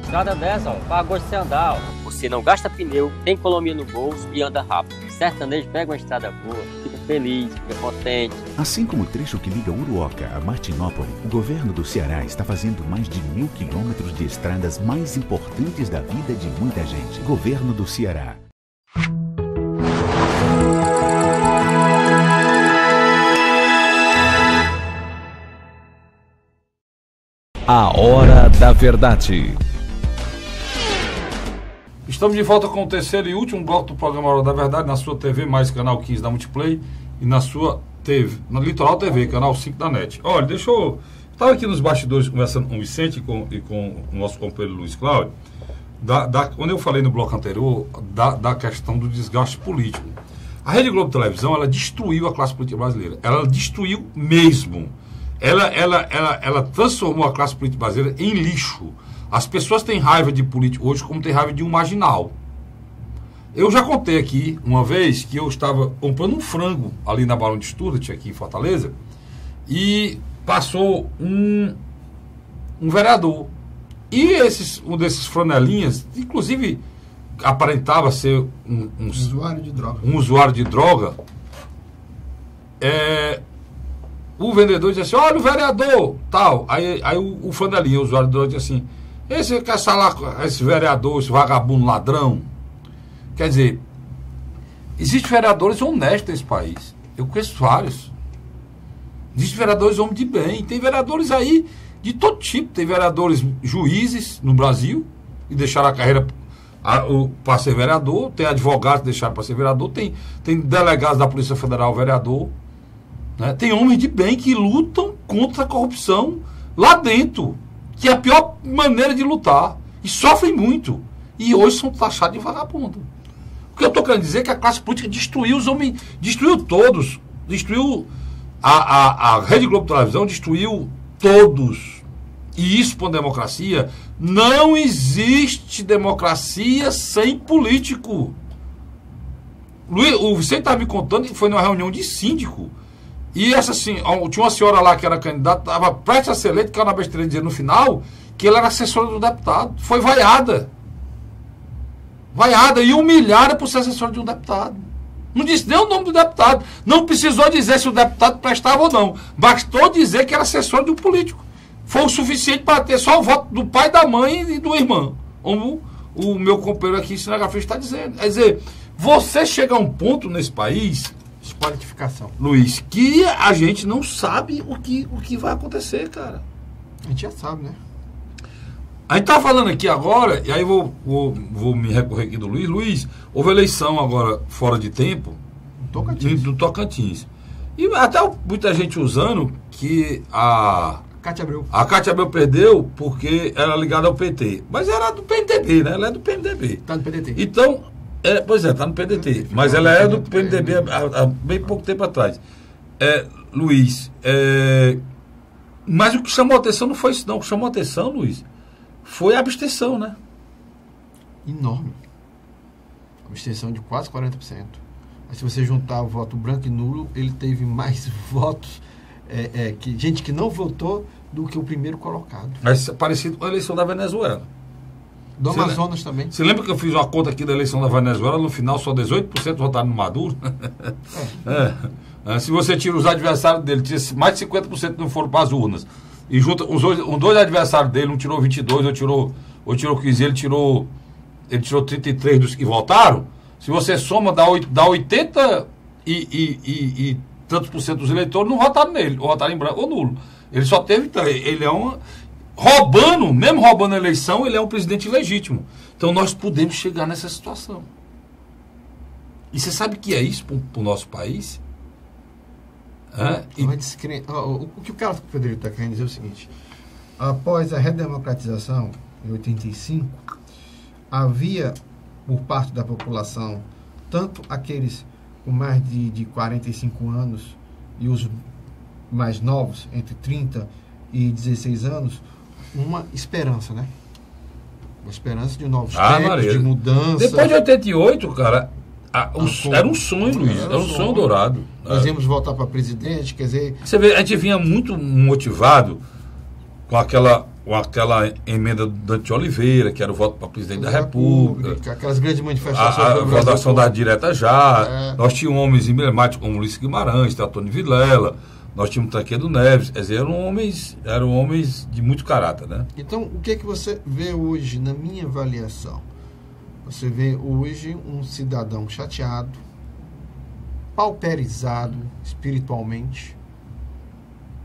Estrada dessa, ó, para gosto de você andar, ó. Você não gasta pneu, tem economia no bolso e anda rápido. Sertanejo pega uma estrada boa, fica feliz, fica contente. Assim como o trecho que liga Uruoca a Martinópole, o governo do Ceará está fazendo mais de 1.000 quilômetros de estradas mais importantes da vida de muita gente. Governo do Ceará. A Hora da Verdade. Estamos de volta com o terceiro e último bloco do programa Hora da Verdade, na sua TV, mais canal 15 da Multiplay, e na sua TV, na Litoral TV, canal 5 da NET. Olha, estava aqui nos bastidores conversando com o Vicente e com o nosso companheiro Luiz Cláudio, quando eu falei no bloco anterior, da questão do desgaste político. A Rede Globo Televisão, ela destruiu a classe política brasileira. Ela destruiu mesmo. Ela transformou a classe política brasileira em lixo. As pessoas têm raiva de político hoje como tem raiva de um marginal. Eu já contei aqui uma vez que eu estava comprando um frango ali na Barão de Stuart, aqui em Fortaleza, e passou um vereador. E um desses franelinhas, inclusive aparentava ser um usuário de droga. Um usuário de droga. O vendedor disse assim: olha o vereador, tal. Aí o franelinha, o usuário de droga, disse assim: esse quer salar esse vereador, esse vagabundo ladrão. Quer dizer, existem vereadores honestos nesse país. Eu conheço vários. Existem vereadores homens de bem. Tem vereadores aí de todo tipo. Tem vereadores juízes no Brasil e deixaram a carreira para ser vereador. Tem advogados que deixaram para ser vereador. Tem delegados da Polícia Federal vereador. Né? Tem homens de bem que lutam contra a corrupção lá dentro, que é a pior maneira de lutar. E sofrem muito. E hoje são taxados de vagabundo. O que eu estou querendo dizer é que a classe política destruiu os homens, destruiu todos. Destruiu a Rede Globo Televisão, destruiu todos. E isso para a democracia. Não existe democracia sem político. O Vicente estava me contando que foi numa reunião de síndico. E essa, assim, tinha uma senhora lá que era candidata, estava prestes a ser eleita, que era na besteira de dizer no final, que ela era assessora do deputado. Foi vaiada. Vaiada e humilhada por ser assessora de um deputado. Não disse nem o nome do deputado. Não precisou dizer se o deputado prestava ou não. Bastou dizer que era assessor de um político. Foi o suficiente para ter só o voto do pai, da mãe e do irmão. Como o meu companheiro aqui, cinegrafista, está dizendo. Quer dizer, você chega a um ponto nesse país, Desqualificação. Luiz, que a gente não sabe o que vai acontecer, cara. A gente já sabe, né? A gente está falando aqui agora, e aí vou me recorrer aqui do Luiz. Luiz, houve eleição agora fora de tempo do Tocantins. E até muita gente usando que a Cátia Abreu perdeu porque era ligada ao PT. Mas era do PMDB, né? Ela é do PMDB. Está no PDT. Então, pois é, está no PDT. Mas ela é do PMDB há bem pouco tempo atrás. Luiz, mas o que chamou a atenção não foi isso, não. O que chamou a atenção, Luiz, foi a abstenção, né? Enorme. Abstenção de quase 40%. Mas se você juntar o voto branco e nulo, ele teve mais votos, gente que não votou, do que o primeiro colocado. Mas parecido com a eleição da Venezuela. Do Amazonas também. Você lembra que eu fiz uma conta aqui da eleição da Venezuela? No final, só 18% votaram no Maduro? Se você tira os adversários dele, mais de 50% não foram para as urnas. E junta os dois adversários dele, um tirou 22, ou tirou 15, ele tirou 33 dos que votaram. Se você soma, dá 80 e tantos por cento dos eleitores não votaram nele, ou votaram em branco ou nulo. Ele só teve, ele é mesmo roubando a eleição, ele é um presidente ilegítimo. Então nós podemos chegar nessa situação. E você sabe o que é isso para o nosso país? O que o Carlos Frederico está querendo dizer é o seguinte: após a redemocratização, em 85, havia, por parte da população, tanto aqueles com mais de 45 anos e os mais novos, entre 30 e 16 anos, uma esperança, né? Uma esperança de novos tempos, de mudança. Depois de 88, cara, era um sonho, Luiz, era um sonho dourado. Nós íamos voltar para presidente, quer dizer... Você vê, a gente vinha muito motivado com aquela emenda do Dante Oliveira, que era o voto para presidente da República. Aquelas grandes manifestações. A votação da direta já. Nós tínhamos homens emblemáticos como Ulisses Guimarães, Teotônio Vilela, nós tínhamos Tancredo Neves. Quer dizer, eram homens de muito caráter, né? Então, o que é que você vê hoje, na minha avaliação? Você vê hoje um cidadão chateado, pauperizado espiritualmente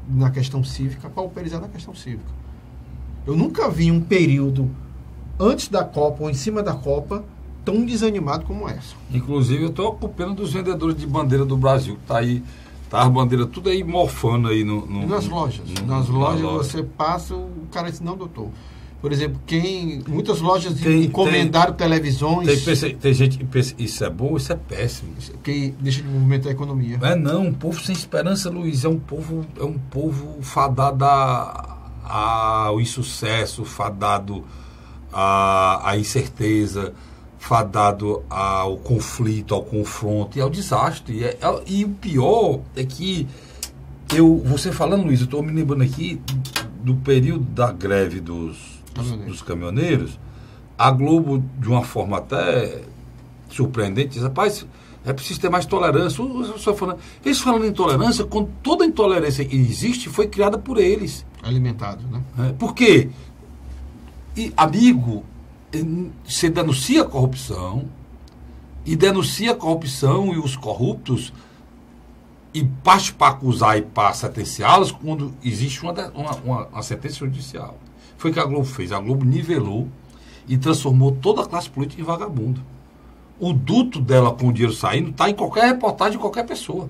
na questão cívica, pauperizado na questão cívica. Eu nunca vi um período antes da Copa ou em cima da Copa tão desanimado como essa. Inclusive, eu estou ocupando dos vendedores de bandeira do Brasil, que está aí, tá as bandeiras tudo aí morfando aí nas lojas. Nas lojas você passa, o cara diz, não, doutor. Por exemplo, muitas lojas encomendaram televisões. Tem gente que pensa, isso é bom, isso é péssimo. Que deixa de movimentar a economia. Um povo sem esperança, Luiz, é um povo fadado ao insucesso, fadado à incerteza, fadado ao conflito, ao confronto e ao desastre. E o pior é que você falando, Luiz, eu estou me lembrando aqui do período da greve dos caminhoneiros. A Globo, de uma forma até surpreendente, diz, rapaz, é preciso ter mais tolerância. Eles falando em intolerância, quando toda intolerância que existe foi criada por eles. Alimentado, né? Por quê? Amigo, você denuncia a corrupção, e os corruptos, e parte para acusar e para sentenciá-los quando existe uma sentença judicial. Foi o que a Globo fez. A Globo nivelou e transformou toda a classe política em vagabundo. O duto dela com o dinheiro saindo está em qualquer reportagem de qualquer pessoa.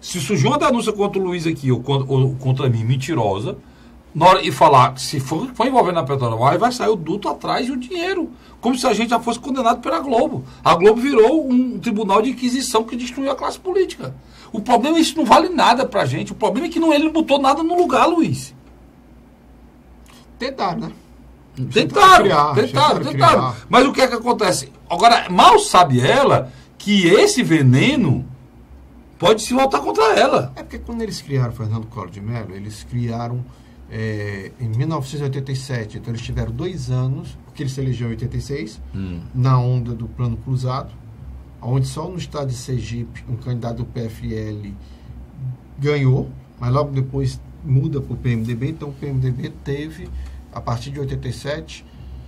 Se surgir uma denúncia contra o Luiz aqui ou contra mim, mentirosa, na hora de falar que se for envolvendo na Petrobras, vai sair o duto atrás e o dinheiro. Como se a gente já fosse condenado pela Globo. A Globo virou um tribunal de inquisição que destruiu a classe política. O problema é que isso não vale nada pra gente. O problema é que ele não botou nada no lugar, Luiz. Tentaram, né? Tentaram. Mas o que é que acontece? Agora, mal sabe ela que esse veneno pode se voltar contra ela. É porque quando eles criaram Fernando Collor de Mello, eles criaram em 1987. Então eles tiveram 2 anos, porque ele se elegeu em 86, na onda do Plano Cruzado, onde só no estado de Sergipe um candidato do PFL ganhou, mas logo depois muda para o PMDB. Então o PMDB teve, a partir de 87,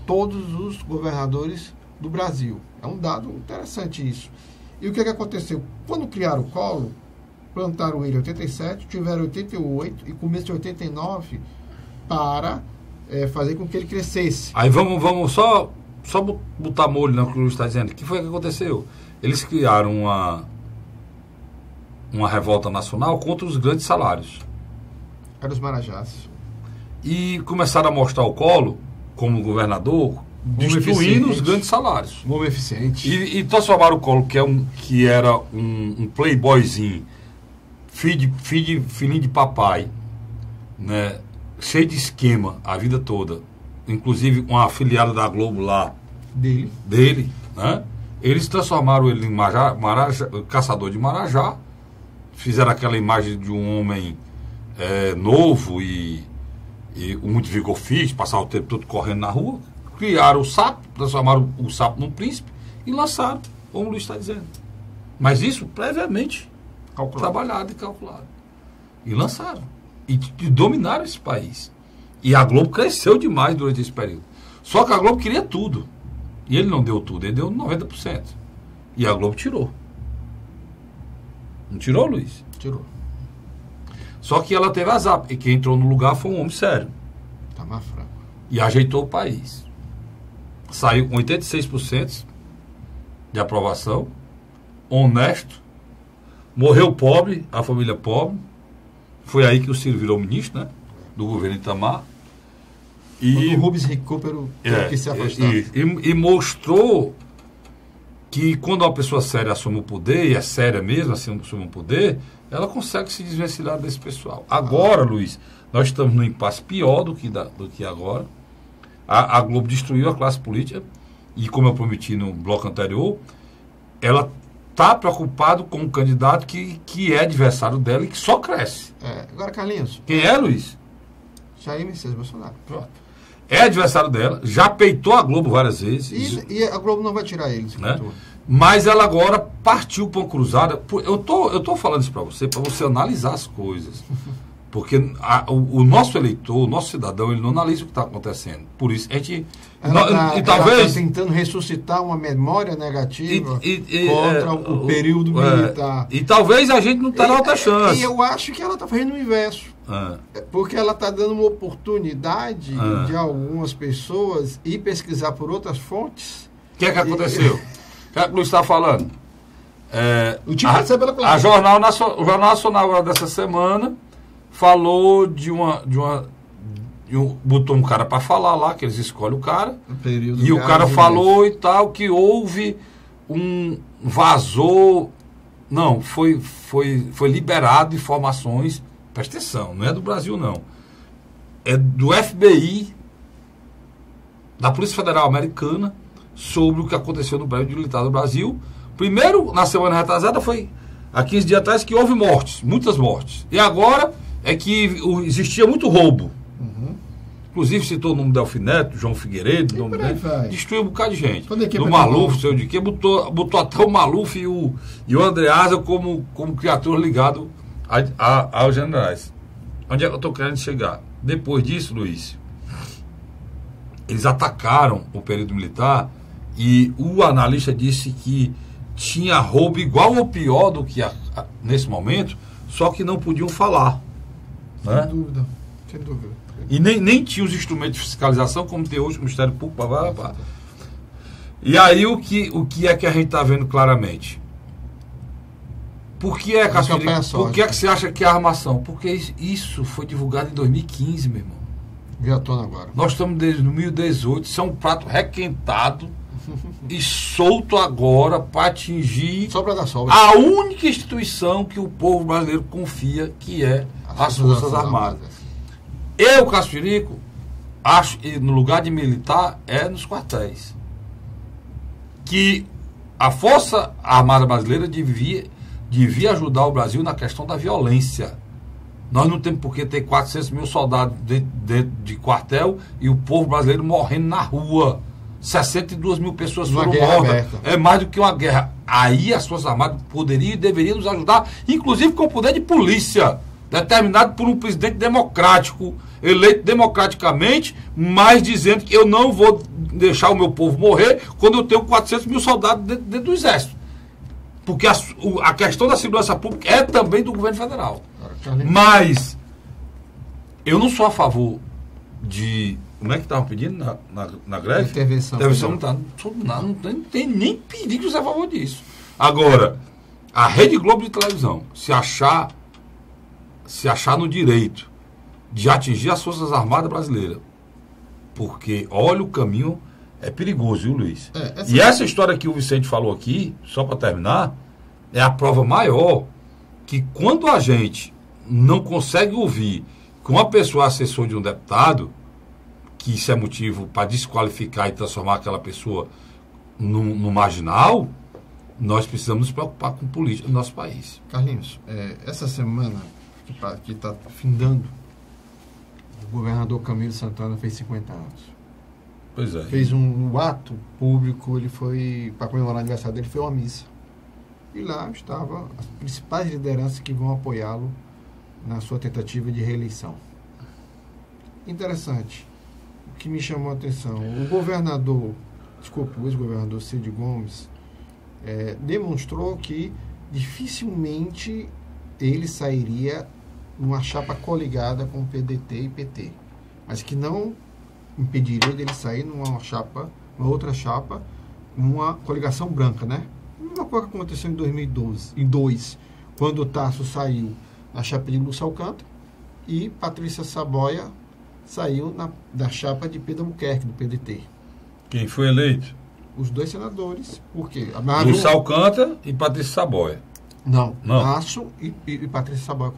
todos os governadores do Brasil. É um dado interessante isso. E o que aconteceu? Quando criaram o Collor, plantaram ele em 87, tiveram 88 e começo de 89 para fazer com que ele crescesse. Aí vamos só botar molho no que o Luiz está dizendo. O que foi que aconteceu? Eles criaram uma revolta nacional contra os grandes salários. Eram os marajás. E começaram a mostrar o Collor como governador, destruindo os grandes salários. Um homem eficiente. E transformaram o Collor, que era um playboyzinho, filhinho de papai, né, cheio de esquema a vida toda, inclusive uma afiliada da Globo lá dele, né? Eles transformaram ele em caçador de marajá, fizeram aquela imagem de um homem novo e muito vigor físico, passava o tempo todo correndo na rua, criaram o sapo, transformaram o sapo num príncipe e lançaram, como o Luiz está dizendo. Mas isso previamente trabalhado e calculado. E lançaram. E dominaram esse país. E a Globo cresceu demais durante esse período. Só que a Globo queria tudo. E ele não deu tudo, ele deu 90%. E a Globo tirou. Não tirou, Luiz? Tirou. Só que ela teve azar. E quem entrou no lugar foi um homem sério. Tá mais fraco. E ajeitou o país. Saiu com 86% de aprovação. Honesto. Morreu pobre, a família pobre. Foi aí que o Ciro virou ministro, né? Do governo Itamar. E o Rubens Recupero teve que se afastar. E mostrou que quando uma pessoa séria assume o poder, e é séria mesmo, assume o poder, ela consegue se desvencilhar desse pessoal. Agora, Luiz, nós estamos num impasse pior do que agora. A Globo destruiu a classe política, e como eu prometi no bloco anterior, ela está preocupada com um candidato que é adversário dela e que só cresce. Agora, Carlinhos. Quem é, Luiz? Jair Messias Bolsonaro. Pronto. É adversário dela, já peitou a Globo várias vezes. E a Globo não vai tirar ele, né? Mas ela agora partiu para uma cruzada. Eu tô falando isso para você analisar as coisas. Porque o nosso eleitor, o nosso cidadão, ele não analisa o que está acontecendo. Por isso, a gente... talvez está tentando ressuscitar uma memória negativa contra o período militar. E talvez a gente não terá outra chance. E eu acho que ela está fazendo o inverso. Porque ela está dando uma oportunidade de algumas pessoas ir pesquisar por outras fontes. O que é que aconteceu? O que é que o Luiz está falando? O time recebe pela classe. O Jornal Nacional dessa semana falou botou um cara para falar lá, que eles escolhem o cara, e o cara falou e tal, que houve vazou, não, foi liberado informações, presta atenção, não é do Brasil não, é do FBI, da Polícia Federal Americana, sobre o que aconteceu no prédio militar do Brasil. Primeiro, na semana retrasada, foi há 15 dias atrás, que houve mortes, muitas mortes, e agora é que existia muito roubo. Inclusive citou o nome do Delfim Neto, João Figueiredo, destruiu um bocado de gente. Do Maluf, sei de quê, botou até o Maluf e o Andreasa como criatura ligado aos generais. Onde é que eu estou querendo chegar? Depois disso, Luiz, eles atacaram o período militar e o analista disse que tinha roubo igual ou pior do que nesse momento, só que não podiam falar. Né? Sem dúvida. E nem tinha os instrumentos de fiscalização como tem hoje o Ministério Público. E aí o que é que a gente está vendo claramente? Por que é que você acha que é armação? Porque isso foi divulgado em 2015, meu irmão. Veio à tona agora. Nós estamos desde 2018, isso é um prato requentado e solto agora para atingir a única instituição que o povo brasileiro confia, que é as Forças Armadas. Eu, Caspirico, acho que no lugar de militar é nos quartéis. Que a Força Armada Brasileira devia ajudar o Brasil na questão da violência. Nós não temos por que ter 400 mil soldados dentro de quartel e o povo brasileiro morrendo na rua. 62 mil pessoas foram mortas. É mais do que uma guerra. Aí as Forças Armadas poderiam e deveriam nos ajudar, inclusive com o poder de polícia, determinado por um presidente democrático, eleito democraticamente, mas dizendo que eu não vou deixar o meu povo morrer quando eu tenho 400 mil soldados dentro do Exército. Porque a questão da segurança pública é também do governo federal. Mas eu não sou a favor de... Como é que estavam pedindo na greve? Intervenção não tem nem perigo de ser a favor disso. Agora, a Rede Globo de televisão se achar no direito de atingir as Forças Armadas brasileiras, porque, olha, o caminho é perigoso, viu, Luiz? E essa história que o Vicente falou aqui, só para terminar, é a prova maior que quando a gente não consegue ouvir que uma pessoa é assessor de um deputado, que isso é motivo para desqualificar e transformar aquela pessoa no marginal, nós precisamos nos preocupar com política no nosso país. Carlinhos, essa semana que está findando, o governador Camilo Santana fez 50 anos. Pois é. Fez um ato público, ele foi, para comemorar o aniversário dele, foi uma missa. E lá estavam as principais lideranças que vão apoiá-lo na sua tentativa de reeleição. Interessante. O que me chamou a atenção, o ex-governador Cid Gomes demonstrou que dificilmente ele sairia numa chapa coligada com PDT e PT, mas que não impediria dele sair numa outra chapa, uma coligação branca, né? Uma coisa que aconteceu em 2002, quando o Tasso saiu na chapa de Lúcio Alcântara e Patrícia Saboia saiu da chapa de Pedro Albuquerque, do PDT. Quem foi eleito? Os dois senadores. Por quê? Lúcio Alcântara e Patrícia Saboia. Não. Tasso e Patrícia Saboia.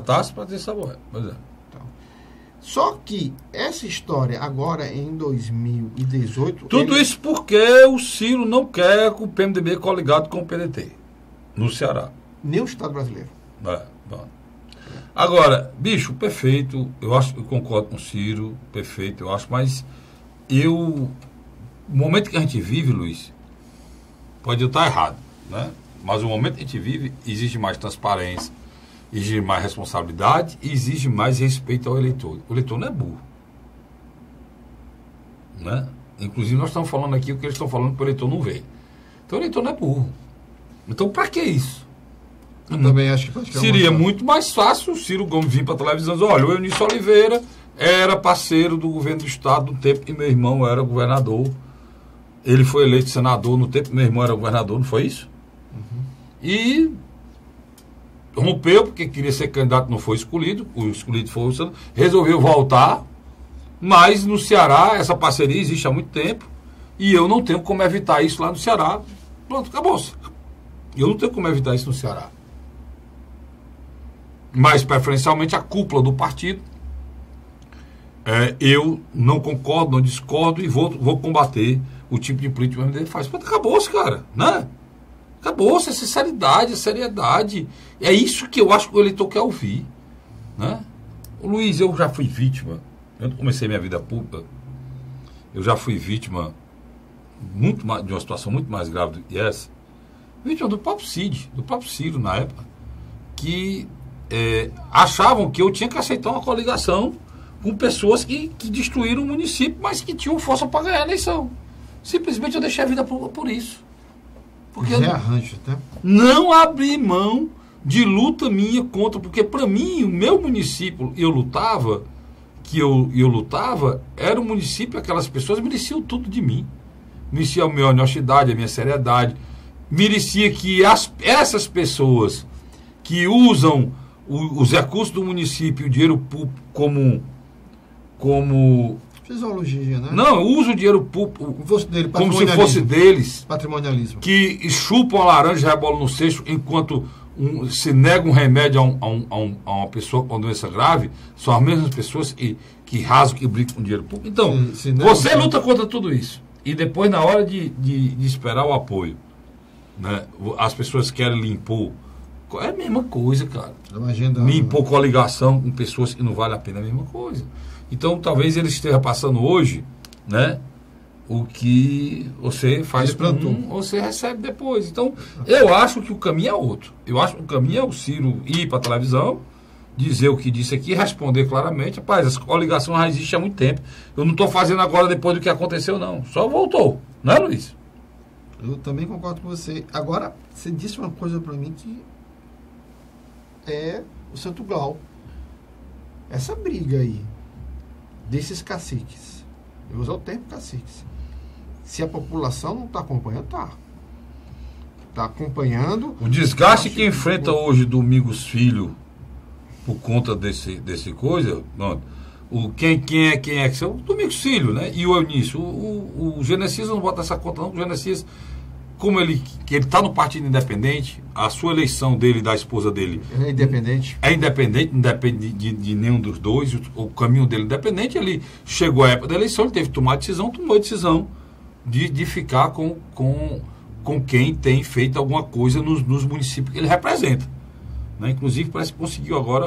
Tasso e Patrícia Saboia. Pois é. Então, só que essa história agora em 2018... Tudo isso porque o Ciro não quer que o PMDB coligado com o PDT no Ceará. Nem o Estado brasileiro. Bom. Agora, bicho, perfeito, eu concordo com o Ciro, perfeito, eu acho, mas o momento que a gente vive, Luiz, pode estar errado, né? Mas o momento que a gente vive exige mais transparência, exige mais responsabilidade e exige mais respeito ao eleitor. O eleitor não é burro, né? Inclusive nós estamos falando aqui o que eles estão falando que o eleitor não vê. Então o eleitor não é burro. Então para que isso? Eu também acho que seria muito mais fácil o Ciro Gomes vir para a televisão e dizer, olha, o Eunício Oliveira era parceiro do governo do estado no tempo que meu irmão era governador. Ele foi eleito senador no tempo que meu irmão era governador, não foi isso? Uhum. E rompeu porque queria ser candidato, não foi escolhido, o escolhido foi o senador, resolveu voltar, mas no Ceará essa parceria existe há muito tempo e eu não tenho como evitar isso lá no Ceará. Pronto, acabou-se. Eu não tenho como evitar isso no Ceará. Mas, preferencialmente, a cúpula do partido, eu não concordo, não discordo e vou combater o tipo de política que o MDB faz. Mas acabou-se, cara, né? Acabou-se, a sinceridade, a seriedade. É isso que eu acho que o eleitor quer ouvir, né? Luiz, eu já fui vítima, eu comecei minha vida pública, eu já fui vítima de uma situação muito mais grave do que essa, vítima do próprio Ciro na época, que achavam que eu tinha que aceitar uma coligação com pessoas que destruíram o município, mas que tinham força para ganhar a eleição. Simplesmente eu deixei a vida por isso. Porque eu não abri mão de luta minha contra, porque para mim, o meu município, eu lutava, era um município, aquelas pessoas mereciam tudo de mim. Merecia a minha honestidade, a minha seriedade, merecia que essas pessoas que usam os recursos do município, o dinheiro público como fisiologia, né? Não, usa o dinheiro público como se fosse deles. Patrimonialismo. Que chupam a laranja e rebolam no cesto enquanto se nega um remédio a uma pessoa com doença grave. São as mesmas pessoas que rasgam, que brincam com o dinheiro público. Então, você luta contra tudo isso. E depois, na hora de esperar o apoio, né, as pessoas querem lhe impor É a mesma coisa, cara. Uma agenda... Me impor coligação com pessoas que não vale a pena, é a mesma coisa. Então, talvez ele esteja passando hoje, né? O que você faz com um, você recebe depois. Então, eu acho que o caminho é outro. Eu acho que o caminho é o Ciro ir para a televisão, dizer o que disse aqui, responder claramente. Rapaz, essa coligação já existe há muito tempo. Eu não estou fazendo agora depois do que aconteceu, não. Só voltou. Não é, Luiz? Eu também concordo com você. Agora, você disse uma coisa para mim que é o Santo Grau. Essa briga aí desses caciques, eu vou usar o termo caciques, se a população não está acompanhando, está acompanhando. O desgaste que enfrenta hoje Domingos Filho por conta desse coisa, quem é que são? O Domingos Filho, né? E o Eunício. O Genesias não bota essa conta, não. O Genesias, como ele está no Partido Independente, a sua eleição dele e da esposa dele é independente. É independente, não depende de nenhum dos dois. O caminho dele é independente. Ele chegou à época da eleição, ele teve que tomar decisão, tomou a decisão de ficar com quem tem feito alguma coisa nos municípios que ele representa. Né? Inclusive, parece que conseguiu agora,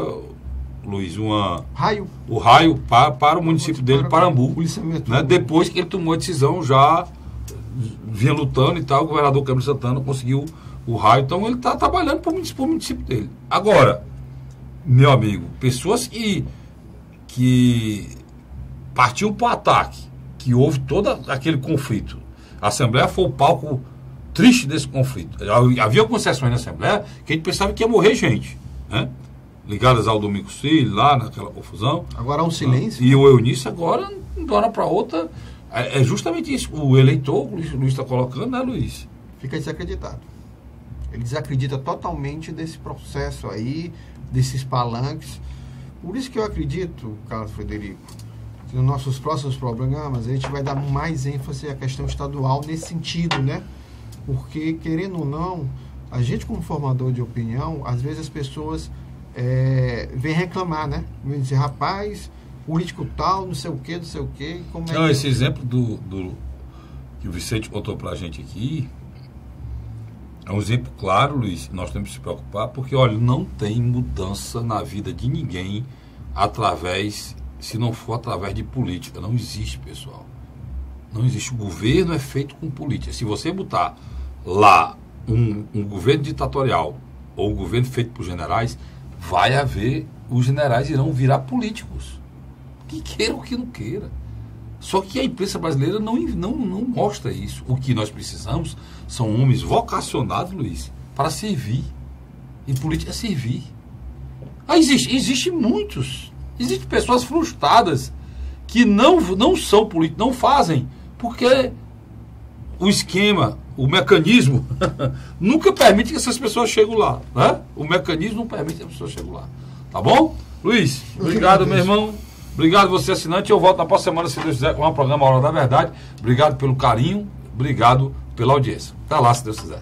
Luiz, o raio para o município dele, Parambu. Né? Depois que ele tomou a decisão, já vinha lutando e tal, o governador Câmara Santana conseguiu o raio. Então, ele está trabalhando para o município dele. Agora, meu amigo, pessoas que partiam para o ataque, que houve todo aquele conflito. A Assembleia foi o palco triste desse conflito. Havia algumas sessões na Assembleia que a gente pensava que ia morrer gente, né? Ligadas ao Domingos Filho, lá naquela confusão. Agora há um silêncio. E o Eunício agora, de uma hora para outra, é justamente isso. O eleitor, o Luiz está colocando, né, Luiz? Fica desacreditado. Ele desacredita totalmente desse processo aí, desses palanques. Por isso que eu acredito, Carlos Frederico, que nos nossos próximos programas a gente vai dar mais ênfase à questão estadual nesse sentido, né? Porque, querendo ou não, a gente como formador de opinião, às vezes as pessoas vêm reclamar, né? Vêm dizer, rapaz, político tal, não sei o quê, como é. Não, esse exemplo que o Vicente botou pra gente aqui é um exemplo claro, Luiz, nós temos que se preocupar, porque, olha, não tem mudança na vida de ninguém se não for através de política. Não existe, pessoal. Não existe. O governo é feito com política. Se você botar lá um governo ditatorial ou um governo feito por generais, vai haver, os generais irão virar políticos. Que queira ou que não queira. Só que a imprensa brasileira não mostra isso. O que nós precisamos são homens vocacionados, Luiz, para servir. E política é servir. Existe muitos. Existem pessoas frustradas que não são políticos, não fazem, porque o esquema, o mecanismo, nunca permite que essas pessoas cheguem lá. Né? O mecanismo não permite que as pessoas cheguem lá. Tá bom? Luiz, obrigado, meu irmão. Obrigado você, assinante. Eu volto na próxima semana, se Deus quiser, com o programa Hora da Verdade. Obrigado pelo carinho, obrigado pela audiência. Até lá, se Deus quiser.